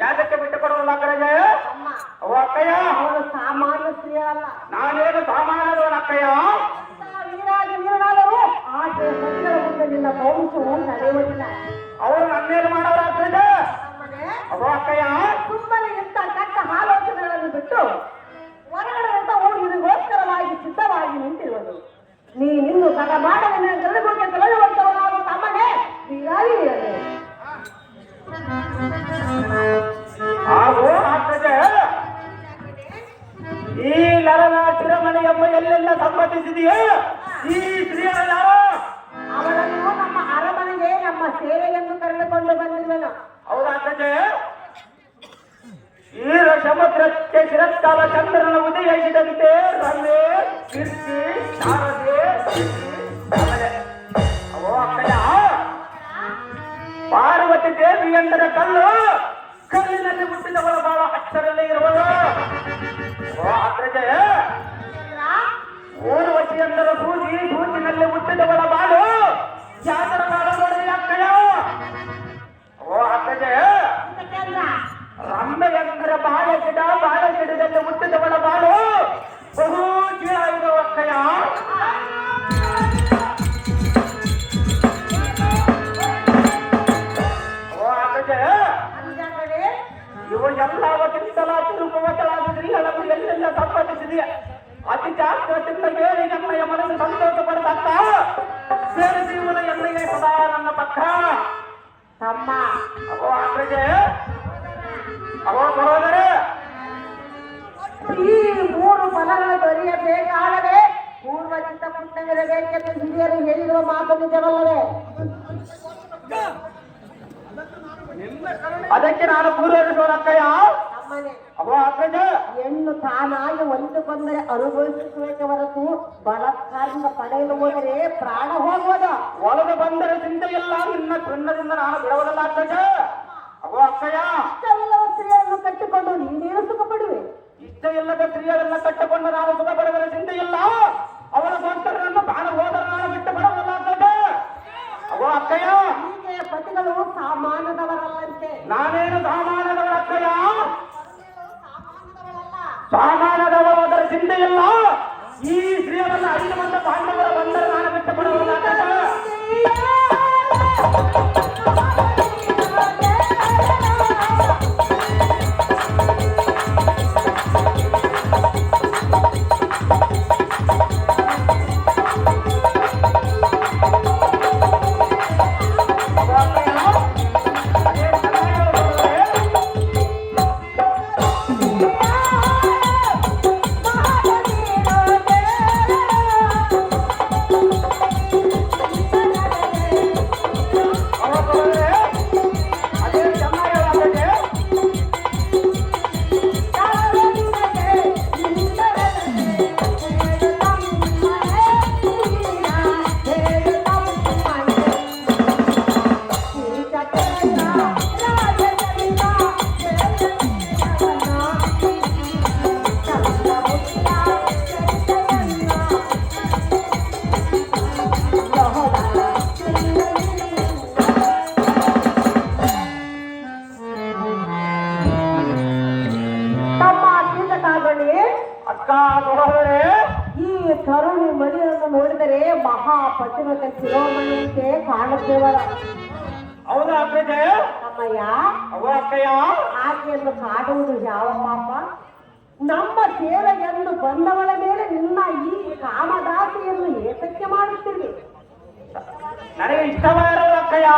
ಯಾಕೆ ಬಿಟ್ಟು ಕೊಡುವುದಾಗದೆ? ಅಮ್ಮ, ಓ ಅಕ್ಕಯ್ಯ, ಅವನು ಸಾಮಾನ್ಯ ಸ್ತ್ರೀಯರಲ್ಲ. ನಾನೇನು ಸಾಮಾನ್ಯದವನ ಅಕ್ಕಯ್ಯ. ವೀರಾಗಿ ವೀರನಾದರೂ ಆಕೆ ಸತಿಗಳ ಮುಂದೆ ನಿನ್ನ ಪೌರುಷವು ನಡೆಯುವುದಿಲ್ಲ. ಅವರು ನನ್ನೇನು ಮಾಡೋರಾಗ್ತದೆ? ನಮ್ಮನೆ ಓ ಅಕ್ಕಯ್ಯ, ಸುಮ್ಮನೆ ಇಂಥ ಕೆಟ್ಟ ಆಲೋಚನೆಗಳನ್ನು ಬಿಟ್ಟು ಹೊರಗಡೆ ನಿನಗೋಸ್ಕರವಾಗಿ ಸಿದ್ಧವಾಗಿ ನಿಂತಿರುವುದು. ನೀನಿನ್ನು ತಡ ಮಾಡದೆ ಗರುಡುಗೆ ತೊಳೆಯುವಂತವನಾದ ತಮ್ಮನೆ ವೀರಾಗಿ ವೀರನೇ. ಹಾಗೂ ಆಗ್ತದೆ. ಈ ನರನ ತಿರಮಣಿ ಎಂಬ ಎಲ್ಲೆಲ್ಲ ಸಂಬಂಧಿಸಿದೆಯೋ ಈ ಸ್ತ್ರೀಯರ ಯಾರು? ಅವಳನ್ನು ನಮ್ಮ ಅರಮನೆಗೆ ನಮ್ಮ ಸೇವೆಯನ್ನು ಕರೆದುಕೊಂಡು ಬಂದಿರುವನು. ಹೌದಾಗ್ತದೆ. ಈರ ಸಮುದ್ರಕ್ಕೆ ಶಿರಸ್ಕಾಲ ಚಂದ್ರನ ಉದಯಿಸಿದಂತೆ ರಮೆ, ಕೀರ್ತಿ, ಶಾರದೆ, ಅವೋ ಅಕ್ಕಯ್ಯ, ಪಾರ್ವತಿ ದೇವಿ ಎಂದರೆ ಕಲ್ಲಿನಲ್ಲಿ ಹುಟ್ಟಿದವಳ ಬಹಳ ಅಚ್ಚರಲ್ಲೇ ಇರುವುದು. ಅಗ್ರಜೆ, ಊರ್ವಶಿ ಎಂದರೆ ಸೂಜಿನಲ್ಲಿ ಹುಟ್ಟಿದವಳ ಬಾಳು ಯಾತರ ಬಾಳು ನೋಡಿ ಅಕ್ಕಯ್ಯ. ಓ ಅಗ್ರಜೆ, ರಂಬೆ ಎಂದರೆ ಬಾಳೆ ಗಿಡದಲ್ಲಿ ಹುಟ್ಟಿದವಳ ಬಾಳು ಬಹು ಜೀವ ಇರುವ ಅಕ್ಕಯ್ಯ. ಓ ಅಗ್ರಜೆ, ಇವು ಎಲ್ಲವಕ್ಕಿಂತಲೂ ತಿರುಗುವತಳಾದ ಸ್ತ್ರೀಗಳನ್ನು ಎಲ್ಲೆಲ್ಲ ಸಂಪಾದಿಸಿದೆಯಾ? ಅತಿ ಜಾಸ್ತಿಯಿಂದ ಹೇಳಿ ನನ್ನಯ ಮನಸ್ಸು ಸಂತೋಷ ಪಡೆದಕ್ಕ ಬೇರೆ ಜೀವನ ಎಣ್ಣೆಗೆ ಸದಾ ನನ್ನ ಪಕ್ಕ. ತಮ್ಮ, ಅವೋ ಅಗ್ರಜೆ, ಅವೋ ಸಹೋದರೇ, ಈ 3 ಫಲಗಳು ದೊರೆಯಬೇಕಾದರೆ ಪೂರ್ವಚಿತ್ತ ಪುಣ್ಯವಿರಬೇಕೆಂದು ಹಿರಿಯರು ಹೇಳಿರುವ ಮಾತು ನಿಜವಲ್ಲವೇ? ಅದಕ್ಕೆ ನಾನು ಪೂರೈಸುವ ಅಕ್ಕಯ್ಯ. ತಮ್ಮನೆ, ಅವೋ ಅಗ್ರಜೆ, ಹೆಣ್ಣು ತಾನಾಗಿ ಒಂದುಕೊಂದರೆ ಅನುಭವಿಸಬೇಕೆ ಹೊರತು ಬಲತ್ಕಾರದಿಂದ ಪಡೆಯಲು ಹೋದರೆ ಪ್ರಾಣ ಹೋಗುವುದು. ಒಳಗೆ ಬಂದರೆ ಚಿಂತೆಯಿಲ್ಲ, ನಿನ್ನ ಕಣ್ಣದಿಂದ ನಾನು ಬಿಡುವುದಲ್ಲ ಅಗ್ರಜೆ. ಅವೋ ಅಕ್ಕಯ್ಯ, ಇಷ್ಟವಿಲ್ಲದ ಸ್ತ್ರೀಯನ್ನು ಕಟ್ಟಿಕೊಂಡು ನೀನೇನು ಸುಖ ಪಡುವೆ? ಇಷ್ಟ ಇಲ್ಲದ ಸ್ತ್ರೀಯರೆಲ್ಲ ಕಟ್ಟಿಕೊಂಡು ನಾನು ಸುಖ ಪಡೆದರೆ ಚಿಂತೆಯಿಲ್ಲ. ಅವರ ಸ್ವಂತರನ್ನು ಬಾಣ ಹೋದರೆ ನಾನು ಬಿಟ್ಟು ಬಿಡುವುದಲ್ಲ ಅಗ್ರಜೆ. ಅವೋ ಅಕ್ಕಯ್ಯ, ಹೀಗೆ ಪತಿಗಳು ಸಾಮಾನ್ಯದವರಲ್ಲಂತೆ. ನಾನೇನು ಸಾಮಾನ್ಯದವರ ಅಕ್ಕಯ್ಯ? ಸಾಮಾನ್ಯದವರಾದರೆ ಚಿಂತೆಯಿಲ್ಲ. ಈ ಸ್ತ್ರೀಯರನ್ನು 5 ಮಂದಿ ಪಾಂಡವರ ಬಂದರೆ ನಾನು ಬಿಟ್ಟು ಬಿಡುವುದಲ್ಲ ಅಗ್ರಜೆ. ಈ ತರುಣಿ ಮಡಿಯನ್ನು ನೋಡಿದರೆ ಮಹಾಪತಿವ್ರತ ಶಿರೋಮಣಿಯಂತೆ ಕಾಣುತ್ತೇವರ. ಹೌದಾ ಅಗ್ರಜೆ? ತಮ್ಮಯ್ಯ, ಅವೋ ಅಕ್ಕಯ್ಯ, ಆಕೆಯನ್ನು ಕಾಡುವುದು ಯಾವ ಪಾಪ? ನಮ್ಮ ಸೇವೆಗೆಂದು ಬಂದವಳ ಮೇಲೆ ನಿನ್ನ ಈ ಕಾಮದಾಸಿಯನ್ನು ಏತಕ್ಕೆ ಮಾಡುತ್ತೀರಿ? ನನಗೆ ಇಷ್ಟವಾಗಿರೋ ಅಕ್ಕಯ್ಯ.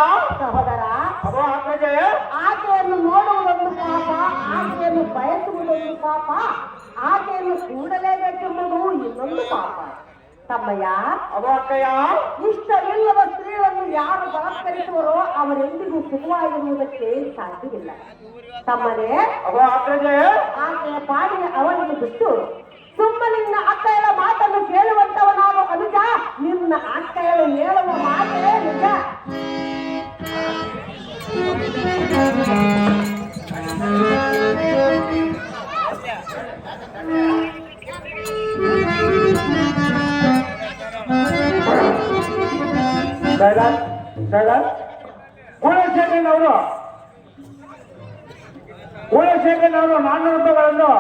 ಸಹೋದರ, ಅವೋ ಅಗ್ರಜೆ, ಆಕೆಯನ್ನು ನೋಡುವುದೊಂದು ಪಾಪ, ಆಕೆಯನ್ನು ಬಯಸುವುದೊಂದು ಪಾಪ, ಆಕೆಯನ್ನು ಕೂಡಲೇಬೇಕೆಂಬುದು ಇನ್ನೊಂದು ಪಾಪ. ತಮ್ಮಯ್ಯ, ಅವೋ ಅಕ್ಕಯ್ಯ, ಇಷ್ಟವಿಲ್ಲದ ಸ್ತ್ರೀಯನ್ನು ಯಾರು ಬಲತ್ಕರಿಸುವರೋ ಅವರೆಂದಿಗೂ ಸುಖವಾಗಿರುವುದಕ್ಕೆ ಸಾಧ್ಯವಿಲ್ಲ. ತಮ್ಮನೇ, ಅವೋ ಅಗ್ರಜೆ, ಆಕೆಯ ಪಾಡಿಗೆ ಅವನಿಗೆ ಬಿಟ್ಟು ಸುಮ್ಮನಿನ್ನ ಅಕ್ಕಯ್ಯರ ಮಾತನ್ನು ಕೇಳುವಂತವನಾದ ಅನುಜ, ನಿನ್ನ ಅಕ್ಕಯ್ಯರು ಹೇಳುವ ಮಾತೇ ನಿಜ. ಕುಲಶೇಖರ್ ಅವರು 400 ರೂಪಾಯಿಗಳನ್ನು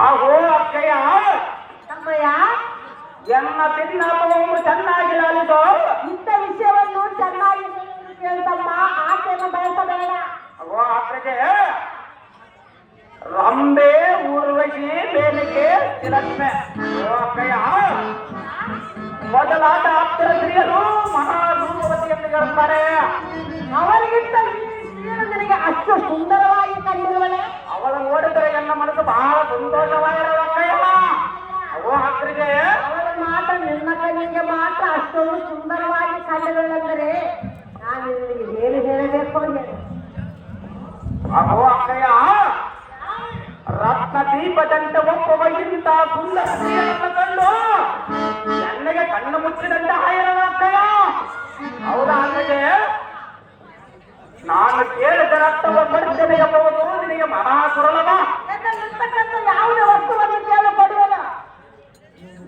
ಆಗೋ ಅಕ್ಕಯ್ಯ ತಮ್ಮಯ್ಯ, ಎನ್ನ ಭಿನ್ನತ್ವವನ್ನು ಚೆನ್ನಾಗಿ ಲಾಲಿಸೋ. ಇಂಥ ವಿಷಯವನ್ನು ಚೆನ್ನಾಗಿ ಕೇಳ್ತಮ್ಮ, ಆಕೆಯನ್ನು ಬಯಸಬೇಡ. ಆಗೋ ಅಕ್ಕಗೆ ರಂಬೆ ಊರ್ವಶಿ ಬೇಲಿಕೆ ತಿಲಕ್ಷ್ಮೆ. ಓ ಅಕ್ಕಯ್ಯ, ಮೊದಲಾದ ಆಪ್ತರ ಸ್ತ್ರೀಯರು ಮಹಾರೂಪವತಿ ಎಂದು ಹೇಳುತ್ತಾರೆ. ಅವರಿಗಿಂತ ಈ ಸ್ತ್ರೀಯರು ನಿನಗೆ ಅಷ್ಟು ಸುಂದರವಾಗಿ ಕಂಡಿರುವಳೆ. ಅವಳ ನೋಡಿದರೆ ನನ್ನ ಮನಸ್ಸು ಬಹಳ ಸಂತೋಷವಾಗಿರುವ ಅಕ್ಕಯ್ಯ. ಓ ಅಕ್ಕರಿಗೆ ಅವಳ ಮಾತ್ರ ನಿನ್ನ ಕಣ್ಣಿಗೆ ಮಾತ್ರ ಅಷ್ಟೊಂದು ಸುಂದರವಾಗಿ ಕಂಡಿರುವಳೆಂದರೆ ನಾನು ನಿನಗೆ ಏನು ಹೇಳಬೇಕು ಹೇಳು. ಅಗೋ ಅಕ್ಕಯ್ಯ, ರತ್ನ ದೀಪದಂತೆ ಒಬ್ಬ ಇಂಥ ಸುಂದರ ಸ್ತ್ರೀಯನ್ನು ಕಂಡು ನನಗೆ ಕಣ್ಣು ಮುಚ್ಚಿದಂತೆ ಹಾಯಿರುವ ಅಕ್ಕಯ್ಯ. ಹೌದಾ ಅಕ್ಕಗೆ? ನಾನು ಕೇಳಿದ ರಕ್ತವ ಬರ್ತೇನೆ ಎಂಬುವುದು ನಿನಗೆ ಮಹಾಸುರಳವ. ನನ್ನಲ್ಲಿರ್ತಕ್ಕಂಥ ಯಾವುದೇ ವಸ್ತುವನ್ನು ಕೇಳು ಕೊಡುವಲ್ಲ.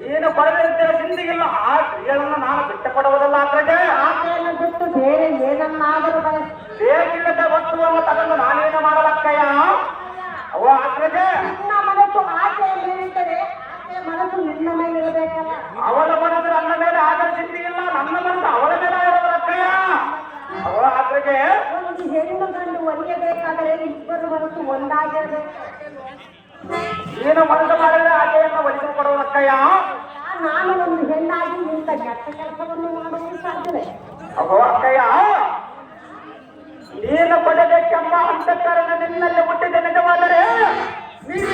ನೀನು ಪಡೆದಂತೆ ಚಿಂತೆಗಿಲ್ಲ. ಆ ಸ್ತ್ರೀಗಳನ್ನು ನಾನು ಬಿಟ್ಟು ಕೊಡುವುದಲ್ಲ ಅಕ್ಕಗೆ. ಆಕೆಯನ್ನು ಬಿಟ್ಟು ಬೇರೆ ಏನನ್ನಾದರೂ ಬಯಸ. ಬೇಕಿಲ್ಲದ ವಸ್ತುವನ್ನು ತಗೊಂಡು ನಾನೇನು ಮಾಡಲಕ್ಕಯ್ಯ. ಅವ ಅಕ್ಕಗೆ ನಿನ್ನ ಮನಸ್ಸು ಆಕೆಯ ಮೇಲಿದ್ದರೆ ಆಕೆಯ ಮನಸ್ಸು ನಿನ್ನ ಮೇಲಿರಬೇಕಲ್ಲ. ಅವಳ ಮನಸ್ಸು ನನ್ನ ಮೇಲೆ ಆಕರ್ಷಿಸಿಲ್ಲ, ನನ್ನ ಮನಸ್ಸು ಅವಳ ಮೇಲೆ ಆಗಿರೋದಕ್ಕಯ್ಯ. ಅವಳ ಅಕ್ಕಗೆ ಒಂದು ಹೆಣ್ಣು ಗಂಡು ಒಲಿಯಬೇಕಾದರೆ ಇಬ್ಬರು ಮನಸ್ಸು ಒಂದಾಗಿರಬೇಕು. ನೀನು ಮನಸ್ಸು ಮಾಡಿದ್ರೆ ಆಕೆಯನ್ನು ಒಲಿದು ಕೊಡುವುದಕ್ಕಯ್ಯ. ನಾನು ಒಂದು ಹೆಣ್ಣಾಗಿ ಇಂಥ ಕೆಟ್ಟ ಕೆಲಸವನ್ನು ಮಾಡುವುದು ಸಾಧ್ಯವೇ? ಅಗೋ ಅಕ್ಕಯ್ಯ, ನೀನು ಪಡೆಬೇಕೆಂಬ ಅಂತಃಕರಣ ನಿನ್ನಲ್ಲಿ ಹುಟ್ಟಿದ ನಿಜವಾದರೆ ನೀನು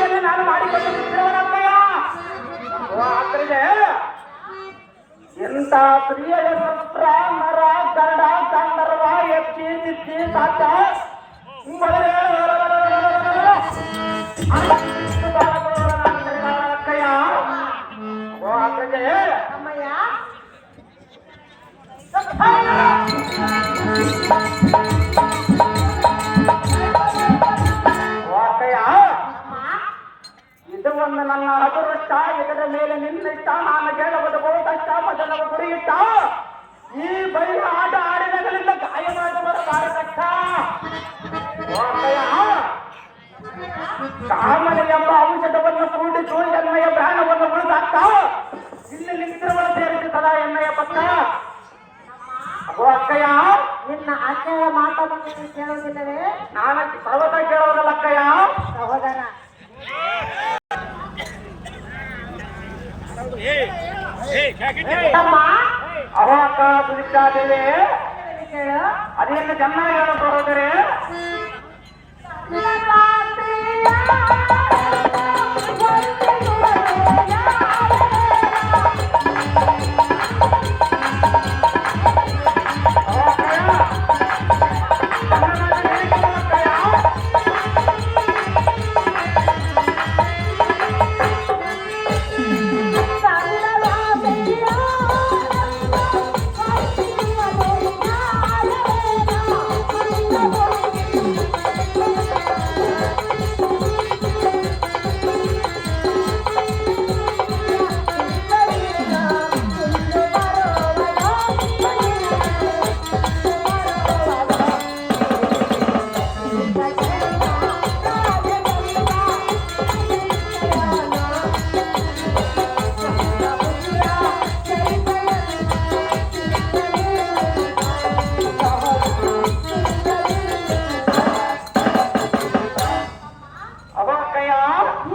ಏನು ನಾನು ಮಾಡಿಕೊಂಡು ಬಿಟ್ಟಿರುವನಕ್ಕಯ್ಯ. ಅಗೋ ಅಕ್ಕರಿಗೆ ಎಂಥ ಸ್ತ್ರೀಯ ನರ ಗಂಡ ಗಂಧರ್ವ ಎಚ್ಚಿ ತಿಚ್ಚಿ ಸಾಧ್ಯ ಅಕ್ಕಯ್ಯ. ಅಗೋ ಅಕ್ಕರಿಗೆ ಅಮ್ಮಯ್ಯ, ಅಕ್ಕಯ್ಯ, ಅಮ್ಮ, ಇದು ಒಂದು ನನ್ನ ಅದೃಷ್ಟ. ಇದರ ಮೇಲೆ ನಿನ್ನಿಷ್ಟ. ನಾನು ಕೇಳುವುದು ಬಹುದಷ್ಟ, ಮೊದಲವ ಗುರಿಯಿಟ್ಟ. ಈ ಬರೀ ಆಟ ಆಡಿದಾಗಲಿಂದ ಗಾಯವಾಗುವ ಭಾರತಕ್ಕ. ಕಾಮನೆ ಎಂಬ ಔಷಧವನ್ನು ಕೂಡಿಸು ಎಣ್ಣೆಯ ಪ್ರಾಣವನ್ನು ಉಳಿದಾಕ. ಇಲ್ಲಿ ನಿಂತಿರುವಳ ಸೇರಿಸಿ ಸದಾ ಎಣ್ಣೆಯ ಪಕ್ಕ. ಅಗೋ ಅಕ್ಕಯ್ಯ, ನಿನ್ನ ಆಕೆಯ ಮಾತನ್ನು ನೀನು ಕೇಳುವುದಿಲ್ಲವೇ? ನಾನು ಪರ್ವತ ಕೇಳುವುದಲ್ಲ ಅಕ್ಕಯ್ಯ. ಸಹೋದರ, ತಮ್ಮ, ಅಹೋ ಅಕ್ಕ ಸುಧಿಕ್ತಾದೇವಿ, ಕೇಳು. ಅದೇನು ಚೆನ್ನಾಗಿ ಹೇಳೋ ಸಹೋದರಿ.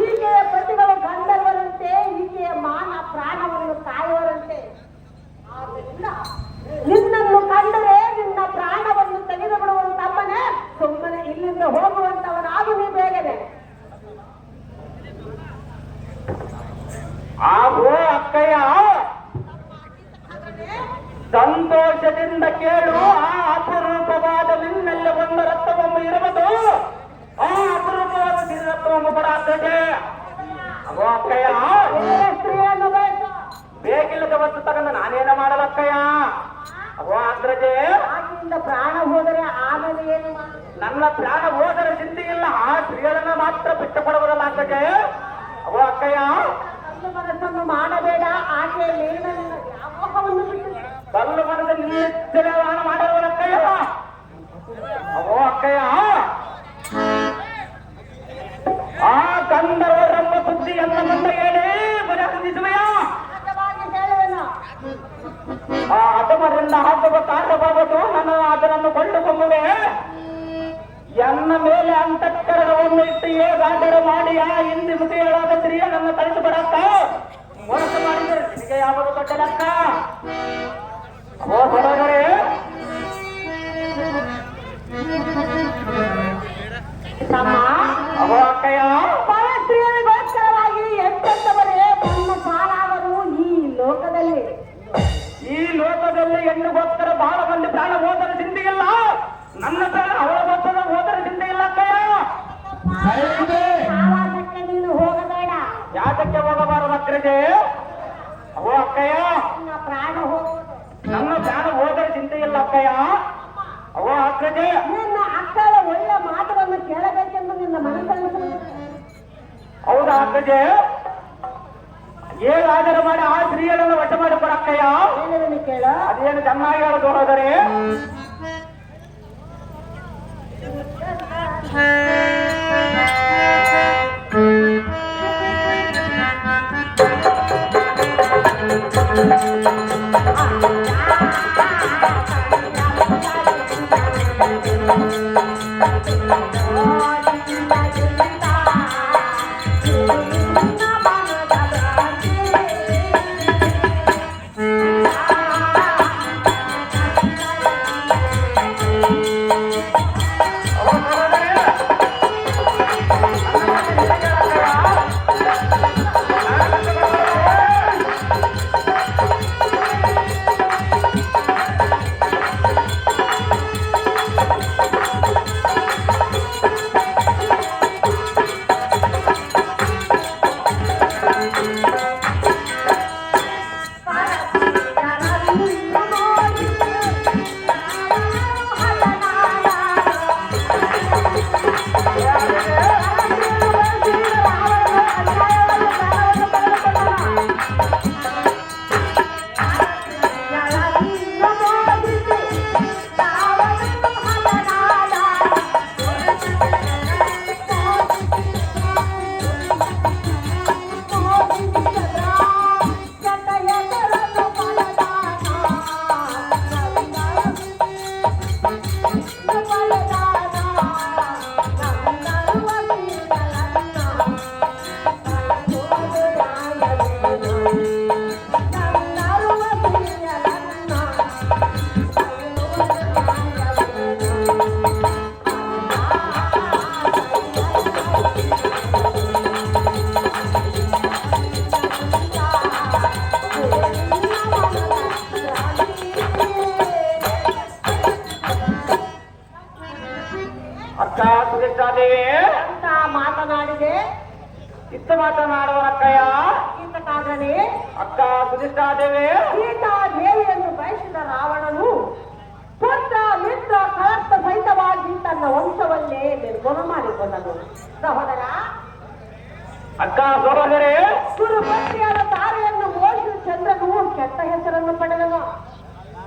ಈಕೆಯ ಪ್ರತಿಗಳು ಗಂಧರ್ವರಂತೆ, ಈಕೆಯ ಮಾನ ಪ್ರಾಣವನ್ನು ಕಾಯುವರಂತೆ. ಆದ್ದರಿಂದ ನಿನ್ನನ್ನು ಕಂಡರೆ ನಿನ್ನ ಪ್ರಾಣವನ್ನು ತೆಗೆದು ಬಿಡುವನು ತಮ್ಮನೆ. ಸುಮ್ಮನೆ ಇಲ್ಲಿಂದ ಹೋಗುವಂತವನಾಗು ನೀ ಬೇಗನೆ. ಆಗೋ ಅಕ್ಕಯ್ಯ, ಸಂತೋಷದಿಂದ ಕೇಳು. ಆ ಅಪರೂಪವಾದ ನಿನ್ನಲ್ಲಿ ಒಂದು ರಕ್ತವೊಮ್ಮೆ ಇರುವುದು. ಆ ಅಪರೂಪವಾದ ರಕ್ತವೊಮ್ಮೆ ಕೂಡ ಆಗ್ತದೆ. ಅಗೋ ಅಕ್ಕಯ್ಯ, ಬೇರೆ ಸ್ತ್ರೀಯನ್ನು ಬಯಸು. ಬೇಕಿಲ್ಲದ ವಸ್ತು ತಗೊಂಡು ನಾನೇನ ಮಾಡಲಕ್ಕಯ್ಯ. ಅಗೋ ಅಗ್ರಜೆ, ಆಕೆಯಿಂದ ಪ್ರಾಣ ಹೋದರೆ ಆಮೇಲೆ ಏನು ಮಾಡು? ನನ್ನ ಪ್ರಾಣ ಹೋದರೆ ಚಿಂತೆ ಇಲ್ಲ. ಆ ಸ್ತ್ರೀಗಳನ್ನ ಮಾತ್ರ ಬಿಟ್ಟು ಕೊಡುವುದಲ್ಲ ಅಗ್ರಜೆ. ಅವ ಅವೋ ಅಕ್ಕಯ್ಯ ಕಲ್ಲು ಮನಸ್ಸನ್ನು ಮಾಡಬೇಡ, ಆಕೆಯ ಮೇಲಿನ ನಿನ್ನ ವ್ಯಾಮೋಹವನ್ನು ಬಿಟ್ಟು ಕಲ್ಲು ಮರದ ನಿಲ್ಲಿಸಲೇ ಮಾಡಿರುವ ಅಕ್ಕಯ್ಯ. ಅವೋ ಅಕ್ಕಯ್ಯ ಆ ಗಂಧರ್ವರೆಂಬ ಸುದ್ದಿಯನ್ನ ಮುಂದೆ ಹೇಳಿ ಬರೆದಿಸುವೆಯ ಸಹಜವಾಗಿ ಹೇಳುವೆನು. ಆ ಅಧಮರಿಂದ ಹಾಕುವ ಕಾರಣವಾಗದು ನಾನು ಅದನ್ನು ಕೊಂಡುಕೊಂಬುವೆ. ಎನ್ನ ಮೇಲೆ ಅಂತಃಕರಣವನ್ನು ಇಟ್ಟು ಹೇಗಾದರೂ ಮಾಡಿ ಆ ಹಿಂದಿ ಮುಖಿಗಳಾದ ಸ್ತ್ರೀಯರನ್ನು ಕಳಿಸಿಬಿಡಕ್ಕ ಮೋಸ ಮಾಡಿದರೆ ನಿನಗೆ ಯಾವಾಗ ದೊಡ್ಡ ಲೆಕ್ಕ. ಓ ಹೊರಗಡೆ ತಮ್ಮ ಅವೋ ಅಕ್ಕಯ್ಯ ಪರಸ್ತ್ರೀಯರಿಗೋಸ್ಕರವಾಗಿ ಎಂತೆಂಥವರೇ ತನ್ನ ಪಾಲಾದರು ಈ ಲೋಕದಲ್ಲಿ. ಈ ಲೋಕದಲ್ಲಿ ಹೆಣ್ಣಿಗೋಸ್ಕರ ಬಹಳ ಮಂದಿ ಪ್ರಾಣ ಹೋದರೆ ಚಿಂತೆಯಿಲ್ಲ, ನನ್ನ ಪ್ರಾಣ ಅವಳಗೋಸ್ಕರ ಹೋದರೆ ಚಿಂತೆಯಿಲ್ಲ ಅಕ್ಕಯ್ಯ. ಆವಾಸಕ್ಕೆ ನೀನು ಹೋಗಬೇಡ, ಯಾತಕ್ಕೆ ಹೋಗಬಾರದು ಅಗ್ರಜೆ? ಅವೋ ಅಕ್ಕಯ್ಯ ನಿನ್ನ ಪ್ರಾಣ ಹೋಗುವುದು. ನನ್ನ ಪ್ರಾಣ ಹೋದರೆ ಚಿಂತೆಯಿಲ್ಲ ಅಕ್ಕಯ್ಯ. ಅವೋ ಅಗ್ರಜೆ ನಿನ್ನ ಅಕ್ಕಳ ಒಳ್ಳೆ ಮಾತುಗಳನ್ನು ಕೇಳಬೇಕೆಂದು ನಿನ್ನ ಮನಸ್ಸನ್ನು ಹೌದಾ ಅಗ್ರಜೆ? ಏನಾದರೂ ಮಾಡಿ ಆ ಸ್ತ್ರೀಯರನ್ನು ವಶ ಮಾಡಿಕೊಡಕ್ಕಯ್ಯ. ಹೇಳುವೆನು ಕೇಳ. ಅದೇನು ಚೆನ್ನಾಗಿ ಹೇಳೋದು ಹೋದರೆ ಅಕ್ಕ ಸುರೇಶಾದೇವಿ ಅಂತ ಮಾತನಾಡಿದೆ. ಇತ್ತ ಮಾತನಾಡುವ ಅಕ್ಕಯ್ಯ. ಈತಕ್ಕಾಗಲೇ ಅಕ್ಕ ಸುರೇಶಾದೇವಿ ಸೀತಾ ದೇವಿಯನ್ನು ಬಯಸಿದ ರಾವಣನು ಪುತ್ರ ಮಿತ್ರ ಕಳತ್ತ ಸಹಿತವಾಗಿ ತನ್ನ ವಂಶವನ್ನೇ ನಿರ್ಗುಣ ಮಾಡಿಕೊಂಡನು. ಸಹೋದರ, ಅಕ್ಕ ಸಹೋದರಿ ಸುರಪತಿಯಾದ ತಾರೆಯನ್ನು ಮೋಹಿಸಿ ಚಂದ್ರನು ಕೆಟ್ಟ ಹೆಸರನ್ನು ಪಡೆದನು.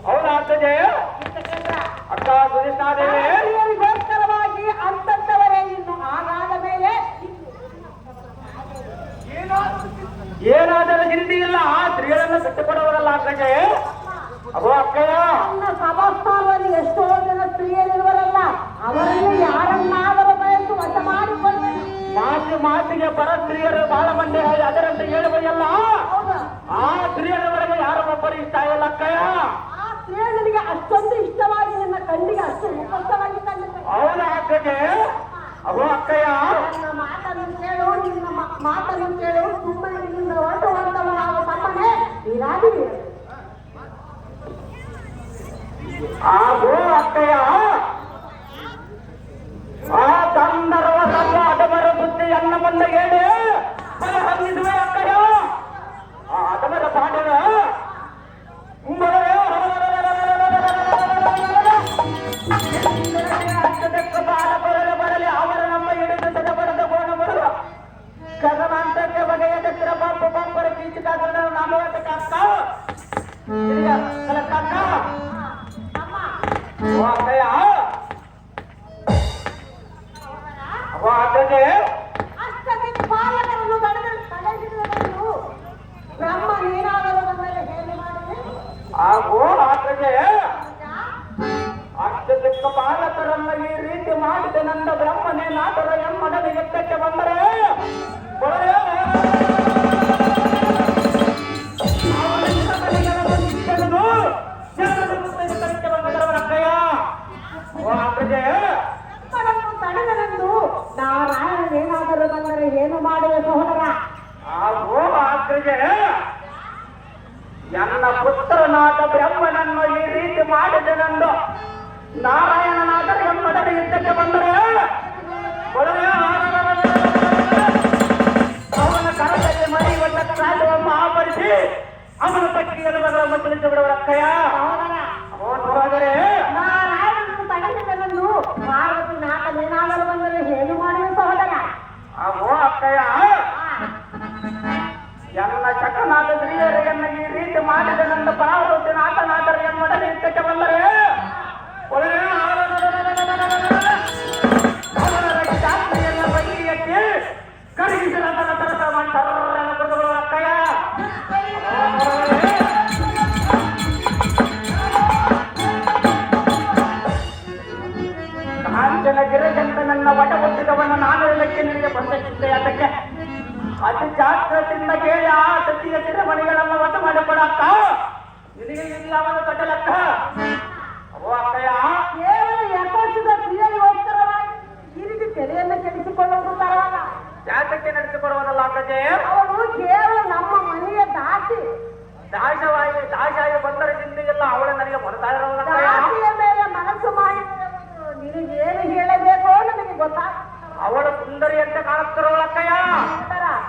ಹೌದಾ ಅಕ್ಕಜೆ? ಈತಕ್ಕಾಗ ಅಕ್ಕ ಸುರೇಶಾದೇವಿ ಸ್ತ್ರೀಯರಿಗೋಸ್ಕರವಾಗಿ ಅಂತಂದವರೇ ಇನ್ನು ಆಗಾದ ಮೇಲೆ ಏನಾದರೂ ಚಿಂತೆ ಇಲ್ಲ, ಆ ಸ್ತ್ರೀಯರನ್ನು ಬಿಟ್ಟುಕೊಡುವುದಲ್ಲ ಅಕ್ಕಜೆ. ಅಗೋ ಅಕ್ಕಯ್ಯ ನನ್ನ ಸಭಾಸ್ಥಾನದಲ್ಲಿ ಎಷ್ಟೋ ಜನ ಸ್ತ್ರೀಯರಿರುವರಲ್ಲ, ಅವರಲ್ಲಿ ಯಾರನ್ನಾದರೂ ಬಯಸು ವಶ ಮಾಡಿಕೊಳ್ಳುವೆನು. ಮಾತಿಗೆ ಪರ ಸ್ತ್ರೀಯರು ಬಹಳ ಮಂದಿ ಅದರಂತೆ ಹೇಳುವುದಲ್ಲ. ಹೌದಾ? ಆ ಸ್ತ್ರೀಯರವರೆಗೆ ಯಾರು ಒಬ್ಬರು ಇಷ್ಟ ಇಲ್ಲ ಅಕ್ಕಯ್ಯ. ಆ ಸ್ತ್ರೀಯರಿಗೆ ಅಷ್ಟೊಂದು ಇಷ್ಟವಾಗಿ ನಿನ್ನ ಕಣ್ಣಿಗೆ ಅಷ್ಟು ಮುಖಸ್ಥವಾಗಿ ಕಂಡಿದೆ. ಹೌದಾ ಅಕ್ಕಜೆ? ಅಗೋ ಅಕ್ಕಯ್ಯ ನನ್ನ ಮಾತನ್ನು ಕೇಳು, ನಿನ್ನ ಮಾತನ್ನು ಕೇಳು. ಸುಮ್ಮನೆ ನಿನ್ನ ಹೊರಟುವಂತವ ನಾವು ತಮ್ಮನೆ ಇರಾದಿವಿ. ಆಗೋ ಅಕ್ಕಯ್ಯ ಆ ಗಂಧರ್ವ ಸರ್ವ ಅಧಮರ ಬುದ್ಧಿಯನ್ನ ಮುಂದೆ ಹೇಳಿ ಹೊಂದಿಸುವೆ ಅಕ್ಕಯ್ಯ. ಆ ಅಧಮರ ಪಾಂಡವ ಬರಲಿ ಅವರ ನಮ್ಮ ಹಿಡಿದು ಬರದ ಗೋಣ ಬರಲು ಗಗನಾಂತಕ್ಕೆ ಬಗೆ ಚಿಕ್ಕ ನಾಮಕ ಅಕ್ಕ ಅಕ್ಕ ಓ ಅಕ್ಕಯ್ಯ ಅವ ಅಕ್ಕಗೆ ಅಷ್ಟಕ್ಕೆ ಪಾಲಕರನ್ನು ತಡೆದಿರುವುದು ಬ್ರಹ್ಮ ನೀನಾದರೂ ಬಂದರೆ ಹೇಗೆ ಮಾಡಿದೆ ಹಾಗೂ ಅಕ್ಕಗೆ ಅಷ್ಟಕ್ಕ ಪಾಲಕರನ್ನ ಈ ರೀತಿ ಮಾಡಿದೆ ನನ್ನ ಬ್ರಹ್ಮನೇ ನಾಟರ ಎಮ್ಮಡನೆ ಎತ್ತಕ್ಕೆ ಬಂದರೆ ತಡೆದರೆಂದು ನಾರಾಯಣ ಏನಾದರೂ ಬಂದರೆ ಏನು ಮಾಡುವ ಸಹೋದರ ಹಾಗೂ ಅಕ್ಕಗೆ ನನ್ನ ಪುತ್ರನಾದ ಬ್ರಹ್ಮನನ್ನು ಈ ರೀತಿ ಮಾಡಿದನೆಂದು ನಾರಾಯಣನಾದ ಎಮ್ಮಡನೆ ಯುದ್ಧಕ್ಕೆ ಬಂದರೆ ಅವನ ಕರದಲ್ಲಿ ಮರೆಯುವಂತ ಕಾಲವನ್ನು ಆವರಿಸಿ ಅವನ ಪಟ್ಟಿಯನ್ನು ತಿಳಿಸಿ ಬಿಡುವ ಅಕ್ಕಯ್ಯ ಹೋದರೆ ನಾರಾಯಣನು ತಡೆದರೆಂದು ಪಾರ್ವತಿ ನಾಟನೇನಾದರೂ ಬಂದರೆ ಏನು ಮಾಡುವ ಸಹೋದರ ಆಗೋ ಅಕ್ಕಯ್ಯ ಎಲ್ಲ ಚಕನಾದ ಸ್ತ್ರೀಯರಿಗೆನ್ನ ಈ ರೀತಿ ಮಾಡಿದ ನನ್ನ ಪಾರ್ವತಿ ನಾಟನಾಟರ ಎಮ್ಮಡನೆ ಯುದ್ಧಕ್ಕೆ ಬಂದರೆ ಜಾತ್ರೆಯನ್ನ ಬಗೆಯಕ್ಕೆ ಕರಗಿಸಿದ ತರಸ ಮಾಡ್ತಾರ ಅಕ್ಕಯ್ಯ ಕಾಂಚನ ಗಿರಗಂತ ನನ್ನ ವಟಗೊತ್ತಿದವನ್ನ ನಾನು ಹೇಳಕ್ಕೆ ನಿನಗೆ ಬಂದಿದ್ದೆ ಅದಕ್ಕೆ ಅತಿ ಜಾಗ್ರತೆಯಿಂದ ಕೇಳಿ ಆ ಸತಿಯ ಸಿರಮಣಿಗಳನ್ನು ವಶ ಮಾಡಿಕೊಡಕ್ಕ ನಿನಗೆ ಇಲ್ಲ ಅವನ ಕಟ್ಟಲಕ್ಕ ಅವೋ ಅಕ್ಕಯ್ಯ ಕೇವಲ ಯಥೋಚಿತ ಕ್ರಿಯೆಗೋಸ್ಕರವಾಗಿ ಈ ರೀತಿ ತೆರೆಯನ್ನು ಕೆಡಿಸಿಕೊಳ್ಳುವುದು ತರವಲ್ಲ ಜಾತಕ್ಕೆ ನಡೆಸಿಕೊಡುವುದಲ್ಲ ಅಕ್ಕಜೆ ಅವಳು ಕೇವಲ ನಮ್ಮ ಮನೆಯ ದಾಸಿ ದಾಶಾಯಿ ಬಂದರೆ ಚಿಂತೆಗಿಲ್ಲ ಅವಳು ನನಗೆ ಬರ್ತಾ ಇರೋದಕ್ಕಯ್ಯ ದಾಸಿಯ ಮೇಲೆ ಮನಸ್ಸು ಮಾಡಿ ನಿನಗೇನು ಹೇಳಬೇಕೋ ನನಗೆ ಗೊತ್ತಾಗ ಅವಳು ಸುಂದರಿ ಅಂತ ಕಾಣುತ್ತಿರೋಳಕ್ಕಯ್ಯ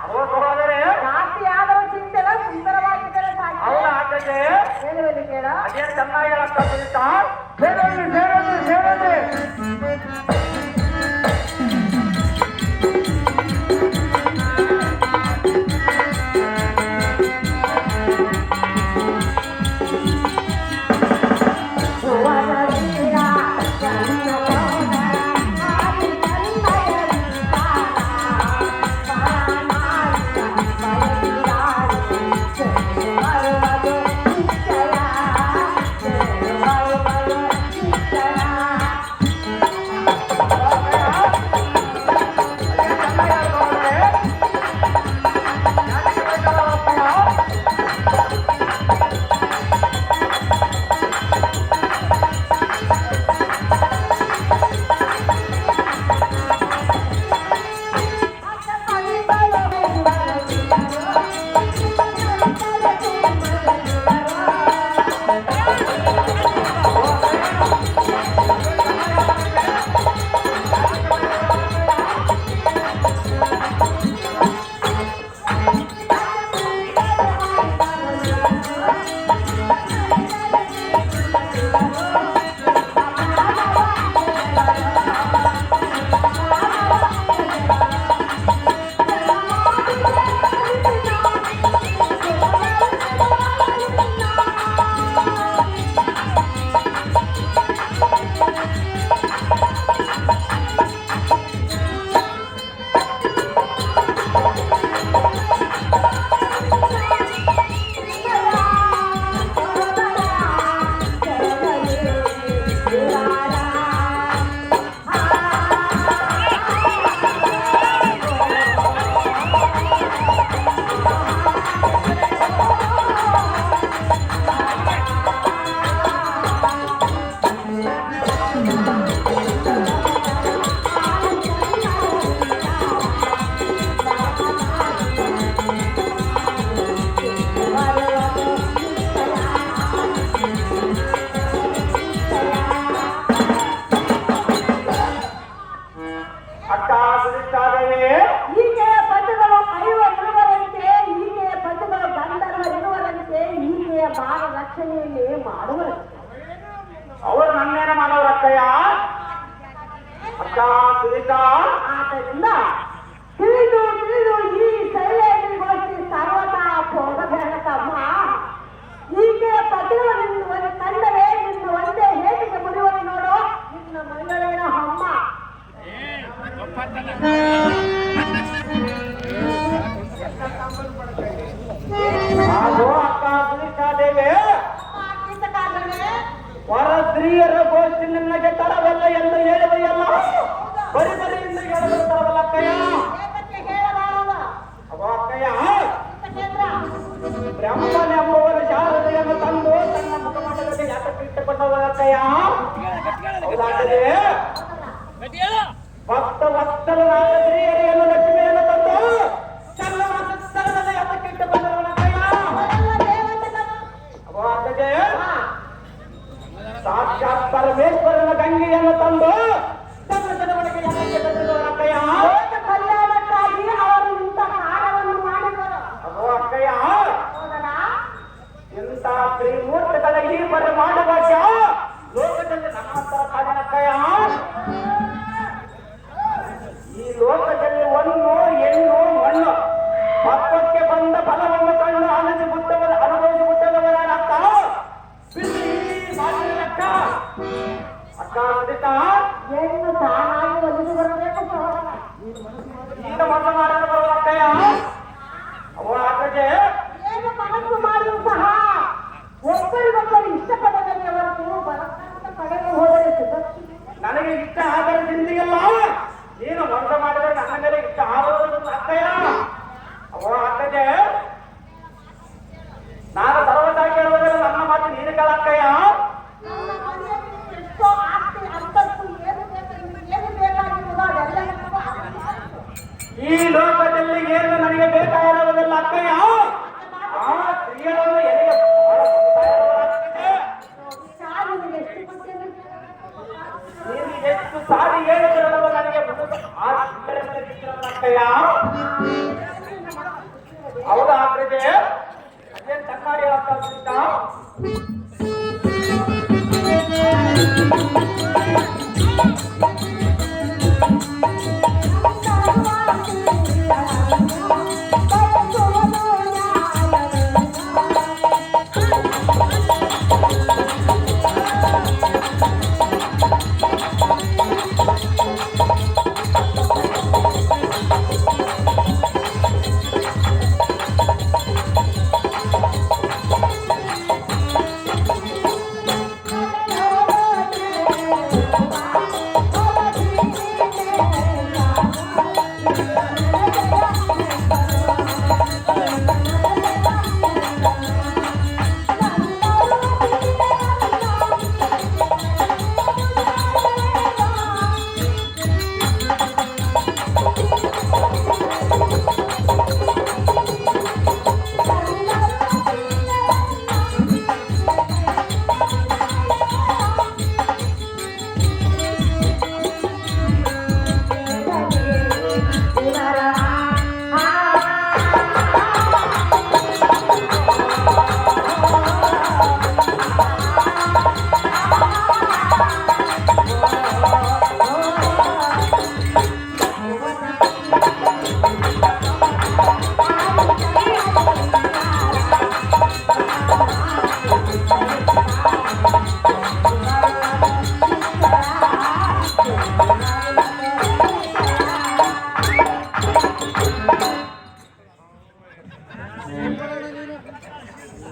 ಅವೋ ಸಹೋದರೇ ದಾಸಿ ಆದರೂ ಚಿಂತೆಲ್ಲ ಸುಂದರವಾಗಿದ್ದರೆ ಸಾಕು ಅವಳ ಅಕ್ಕಜೆ ಹೇಳುವಲ್ಲಿ ಕೇಳ ಅದೇನು ಚೆನ್ನಾಗಿ ಹೇಳಕ್ಕ ಸುನೀತಾ ರಕ್ಷಣೆಯನ್ನೇ ಮಾಡುವರು. ಅವರು ನನ್ನೇನ ಮಾಡೋರು ಅಕ್ಕಯ್ಯ? ಅಕ್ಕ ಸುನೀತಾ, ಆದ್ದರಿಂದ ತಿಳಿದು ಈ ಶೈಲೇಂದ್ರಗೋಷ್ಠಿ ಸರ್ವತಾ ಭೋಗ ಸ್ತ್ರೀಯರ ಗೋಷ್ಠಿ ನಿನ್ನಗೆ ತರವಲ್ಲ ಎಂದು ಹೇಳುವೆಯಲ್ಲ, ಬರಿ ಬರಿಯಿಂದ ಹೇಳಲು ತರವಲ್ಲ ಅಕ್ಕಯ್ಯ. ಅವ ಅಕ್ಕಯ್ಯ, ಬ್ರಹ್ಮನೆಂಬುವನು ಶಾರದೆಯನ್ನು ತಂದು ತನ್ನ ಮುಖಮಂಡಲಕ್ಕೆ ಯಾತಕ್ಕೆ ಇಟ್ಟುಕೊಂಡವ ಅಕ್ಕಯ್ಯ? ಹೌದಾಗಲೇ ಭಕ್ತ ವತ್ಸಲನಾದ ಸ್ತ್ರೀಯರಿಯನ್ನು ಲಕ್ಷ್ಮಿಯನ್ನು ತಂದು ತನ್ನ ವತ್ಸಲದಲ್ಲಿ ಯಾತಕ್ಕೆ ಇಟ್ಟುಕೊಂಡವನ ಅಕ್ಕಯ್ಯ? ಅವ ಅಕ್ಕಯ್ಯ, ಸಾಕ್ಷಾತ್ ಪರಮೇಶ್ವರನ ಗಂಗೆಯನ್ನು ತಂದು ತನ್ನ ಚಟವಳಿಕೆ ಯಾತಕ್ಕೆ ತಂದಿದ್ದವನ ಅಕ್ಕಯ್ಯ? ಕಲ್ಯಾಣಕ್ಕಾಗಿ ಅವರು ಇಂಥ ಕಾರ್ಯವನ್ನು ಮಾಡಿದರು. ಅವ ಅಕ್ಕಯ್ಯ, ಇಂಥ ತ್ರಿಮೂರ್ತಿಗಳ ಈ ಬರ ಮಾಡುವಾಗ ಲೋಕದಲ್ಲಿ ನಮ್ಮಂತರ ಕಾರಣಕ್ಕಯ್ಯ. ಈ ಲೋಕದಲ್ಲಿ ಒಂದು ಹೆಣ್ಣು ಮಣ್ಣು ಹಬ್ಬಕ್ಕೆ ಬಂದ ಫಲವನ್ನು ಕಂಡು ಅನುಭವಿಸಿಬಿಟ್ಟದವರ ಅಕ್ಕ ಅಕ್ಕ ಅಕ್ಕ ಅಂದಿತ ಹೆಣ್ಣು ತಾನಾಗಿ ಒಲಿದು ಬರಬೇಕು. ಈಗ ಮತ ಮಾಡಲು ಬರುವ ಅಕ್ಕಯ್ಯ. ಅವ ಅಕ್ಕಗೆ ಏನು ಮನಸ್ಸು ಮಾಡಿದ್ರು ಸಹ ಒಬ್ಬರಿಗೊಬ್ಬರು ಇಷ್ಟಪಡದಲ್ಲಿ ಹೊರತು ಬಲವಂತ ಪಡೆದು ಹೋದರೆ ಸುರಕ್ಷಿತ. ನನಗೆ ಇಷ್ಟ ಆದರೆ ಚಿಂತೆಯಲ್ಲ, ನೀನು ಮೋಸ ಮಾಡಿದ್ರೆ ನನ್ನ ಮೇಲೆ ಇಷ್ಟ ಆಗೋದು ಅಕ್ಕಯ್ಯ. ಅವ ಅಕ್ಕಗೆ ನಾನು ಸರ್ವದಾಗಿ ಹೇಳುವುದಿಲ್ಲ, ನನ್ನ ಮಾತು ನೀನು ಕೇಳ ಅಕ್ಕಯ್ಯ. ನನ್ನ ಮನೆಯಲ್ಲಿ ಎಷ್ಟೋ ಆಸ್ತಿ ಅಂತಸ್ತು ಏನು ಬೇಕಾಗಿರುವುದೋ ಅದೆಲ್ಲವನ್ನೂ ಈ ಲೋಕದಲ್ಲಿ ಏನು ನನಗೆ ಬೇಕಾಗಿರುವುದಿಲ್ಲ ಅಕ್ಕಯ್ಯ. ಆ ಸ್ತ್ರೀಯರನ್ನು ಎಲ್ಲಿಗೆ ಬಹಳ ಅಕ್ಕಯ್ಯ. ಶಾಲೆಗೆ ಎಷ್ಟು ಕೊಟ್ಟಿದೆ? ನೀನು ಎಷ್ಟು ಸಾರಿ ಹೇಳಿದರೂ ನನಗೆ ಆ ಸ್ತ್ರೀಯರನ್ನು ಬಿಟ್ಟಿರಲ್ಲ ಅಕ್ಕಯ್ಯ. ಹೌದಾ ಅಕ್ಕಯ್ಯ? ಅದೇನು ಚೆನ್ನಾಗಿ ಹೇಳ್ತಾ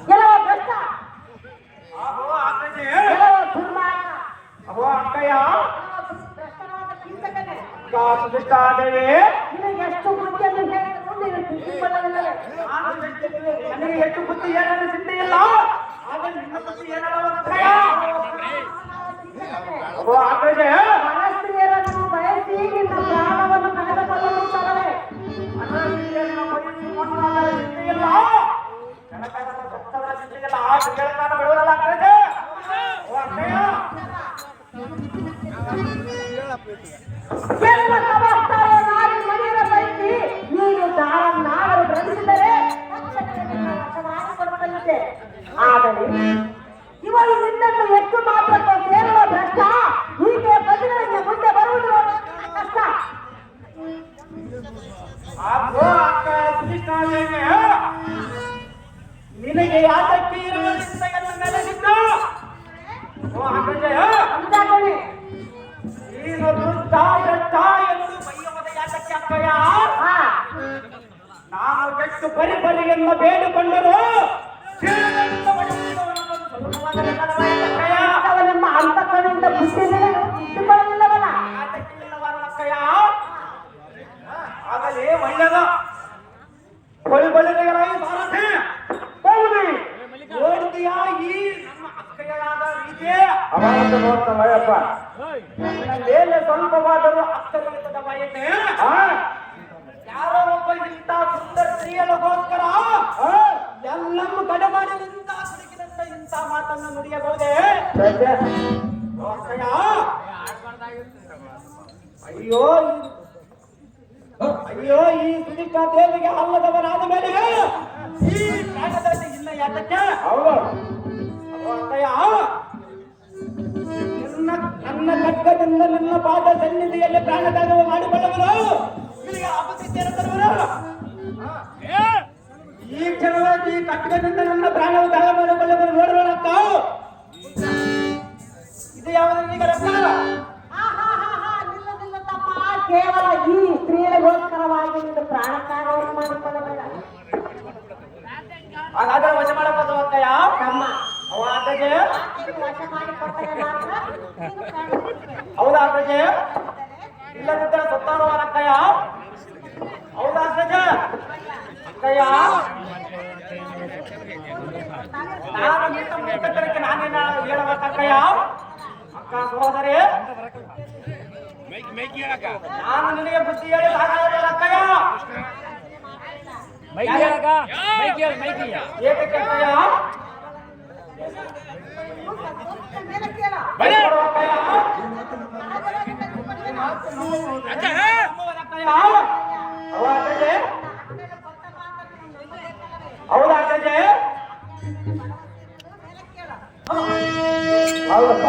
ಕೆಲವು ಭ್ರಷ್ಟ, ಅಕ್ಕಯ್ಯ. ಕೆಲವು ದುರ್ಮಾರ್ಗ, ಅವ ಅಕ್ಕಯ್ಯ ಭ್ರಷ್ಟನಾದ ಚಿಂತಕನೇ, ಕಾಸುತ್ತಾದರೆ ನಿನಗೆ ಎಷ್ಟು ಬುದ್ಧಿಯನ್ನು ಹೇಳಿದರೂ ನೀನು ತಿಳಿದುಕೊಳ್ಳಲಿಲ್ಲವೇ? ನನಗೆ ಎಷ್ಟು ಬುದ್ಧಿ ಏನಾದ್ರು ಚಿಂತೆ ಇಲ್ಲ, ಆದರೆ ನಿನ್ನ ಬುದ್ಧಿ ಏನಾದ್ರು ಅವ ಅಕ್ಕಯ್ಯ. ಮನಸ್ಸಿಯರನ್ನು ಬಯಸಿ ನಿನ್ನ ಪ್ರಾಣವನ್ನು ಕಳೆದುಕೊಳ್ಳಲು ತರವೇ? ಎಲ್ಲ ಸಮಸ್ತಾಯ ನಾರಿ ಮನೆಯ ಪೈಕಿ ನೀನು ನಾಡಲು ಭ್ರಮಿಸಿದರೆ ಮಾಡಿಕೊಡುತ್ತಲಿದ್ದೆ. ಆದರೆ ಇವರು ನಿನ್ನನ್ನು ಎಷ್ಟು ಮಾತ್ರಕ್ಕೂ ಸೇರುವ ಭ್ರಷ್ಟ, ಹೀಗೆ ಬದುಕಿಗೆ ಮುಂದೆ ಬರುವುದು ಕಷ್ಟ. ನಿನಗೆ ಯಾತಕ್ಕೆ ಇರುವ ಚಿಂತೆಯನ್ನು ನೆಲೆಸಿದ್ದು? ಅಂತಾಗಲೇ ನೀನು ದುಷ್ಟ ಭ್ರಷ್ಟ ಎಂದು ಬೈಯುವುದ ಯಾತಕ್ಕೆ ಅಕ್ಕಯ್ಯ? ನಾನು ಎಷ್ಟು ಪರಿಪರಿಯನ್ನು ಬೇಡಿಕೊಂಡರು ಅವನಮ್ಮ ನೋಡಿದ್ದೆ ಅವಾಗಂತ ನೋಡ್ತಾನ ಅಯ್ಯಪ್ಪ. ನನ್ನ ಮೇಲೆ ಸ್ವಲ್ಪವಾದರೂ ಅರ್ಥಗಳಿಲ್ಲದ ಬಯಕೆ ಆ? ಯಾರೋ ಒಬ್ಬ ಇಂಥ ಸುಂದರ ಸ್ತ್ರೀಯರಿಗೋಸ್ಕರ ಆ? ಎಲ್ಲನ್ನು ಕಡೆ ಮಾಡಿ ನಿಂತ ಕುಡುಕಿನಂತ ಇಂಥ ಮಾತನ್ನು ನುಡಿಯಬಹುದೇ ಸತ್ಯ. ಅಕ್ಕಯ್ಯ, ಅಯ್ಯೋ ಅಯ್ಯೋ ಈ ಸುನಿತಾ ದೇವಿಗೆ ಅಲ್ಲದವನಾದ ಮೇಲೆ ಈ ಕಾಟದಲ್ಲಿ ಇನ್ನ ಯಾತಕ್ಕೆ ಹೌದು. ಅಕ್ಕಯ್ಯ, ನನ್ನ ಖಡ್ಗದಿಂದ ನನ್ನ ಪಾದ ಸನ್ನಿಧಿಯಲ್ಲಿ ಪ್ರಾಣತ್ಯಾಗ ಮಾಡಿಕೊಳ್ಳವರು ನಿನಗೆ ಆಪತ್ತಿದ್ದೇನೆ ತರುವರು. ಈ ಕ್ಷಣವಾಗಿ ಈ ಖಡ್ಗದಿಂದ ನನ್ನ ಪ್ರಾಣವು ತ್ಯಾಗ ಮಾಡಿಕೊಳ್ಳವರು ನೋಡಬೇಡಕ್ಕ. ಇದು ಯಾವುದಕ್ಕೆ ರಕ್ತ ನಿಲ್ಲದಿಲ್ಲ ತಮ್ಮ, ಕೇವಲ ಈ ಸ್ತ್ರೀಯರಿಗೋಸ್ಕರವಾಗಿ ನಿನ್ನ ಪ್ರಾಣತ್ಯಾಗವನ್ನು ಮಾಡಿಕೊಳ್ಳಬೇಡ ಹಾಗಾದ್ರೆ ವಶ ಮಾಡಬಹುದು ಅಕ್ಕಯ್ಯ. ತಮ್ಮ. ಅವ ಅಕ್ಕಗೆ ಆಕೆಯನ್ನು ವಶ ಮಾಡಿಕೊಟ್ಟರೆ ಮಾತ್ರ ನೀನು ಪ್ರಾಣ ಬಿಡುತ್ತೀಯ. ಹೌದಾ ಅಕ್ಕಗೆ? ಇಲ್ಲದಿದ್ದರೆ ಸತ್ತಾರುವ ಅಕ್ಕಯ್ಯ. ಹೌದಾ ಅಕ್ಕಗೆ? ಅಕ್ಕಯ್ಯ, ನಾನು ನಿನ್ನ ಮುಖಕ್ಕೆ ನಾನೇನ ಹೇಳಬೇಕಕ್ಕಯ್ಯ? ಅಕ್ಕ ಸಹೋದರಿ, ನಾನು ನಿನಗೆ ಬುದ್ಧಿ ಹೇಳಿ ಸಾಕಾಗಲಿಲ್ಲ ಅಕ್ಕಯ್ಯ. ಏಕಕ್ಕೆ ಅಕ್ಕಯ್ಯ? ಮೇಲೆ ಕೇಳ. ಭಯಪಡುವ ಅಕ್ಕಯ್ಯ? ಅಕ್ಕಯ್ಯ, ಅವ ಅಕ್ಕಗೆ? ಹೌದಾ ಅಕ್ಕಗೆ? ಹೌದಪ್ಪ.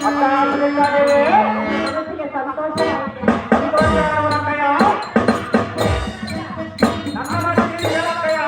ಅಕ್ಕ ಬೇಕಾದರೆ ಮನಸ್ಸಿಗೆ ಸಂತೋಷ ಆಯ್ತು. ಸಂತೋಷವಾಗುವ ಅಕ್ಕಯ್ಯ. ನನ್ನ ಮಾತಿಗೆ ಹೇಳಕ್ಕಯ್ಯ.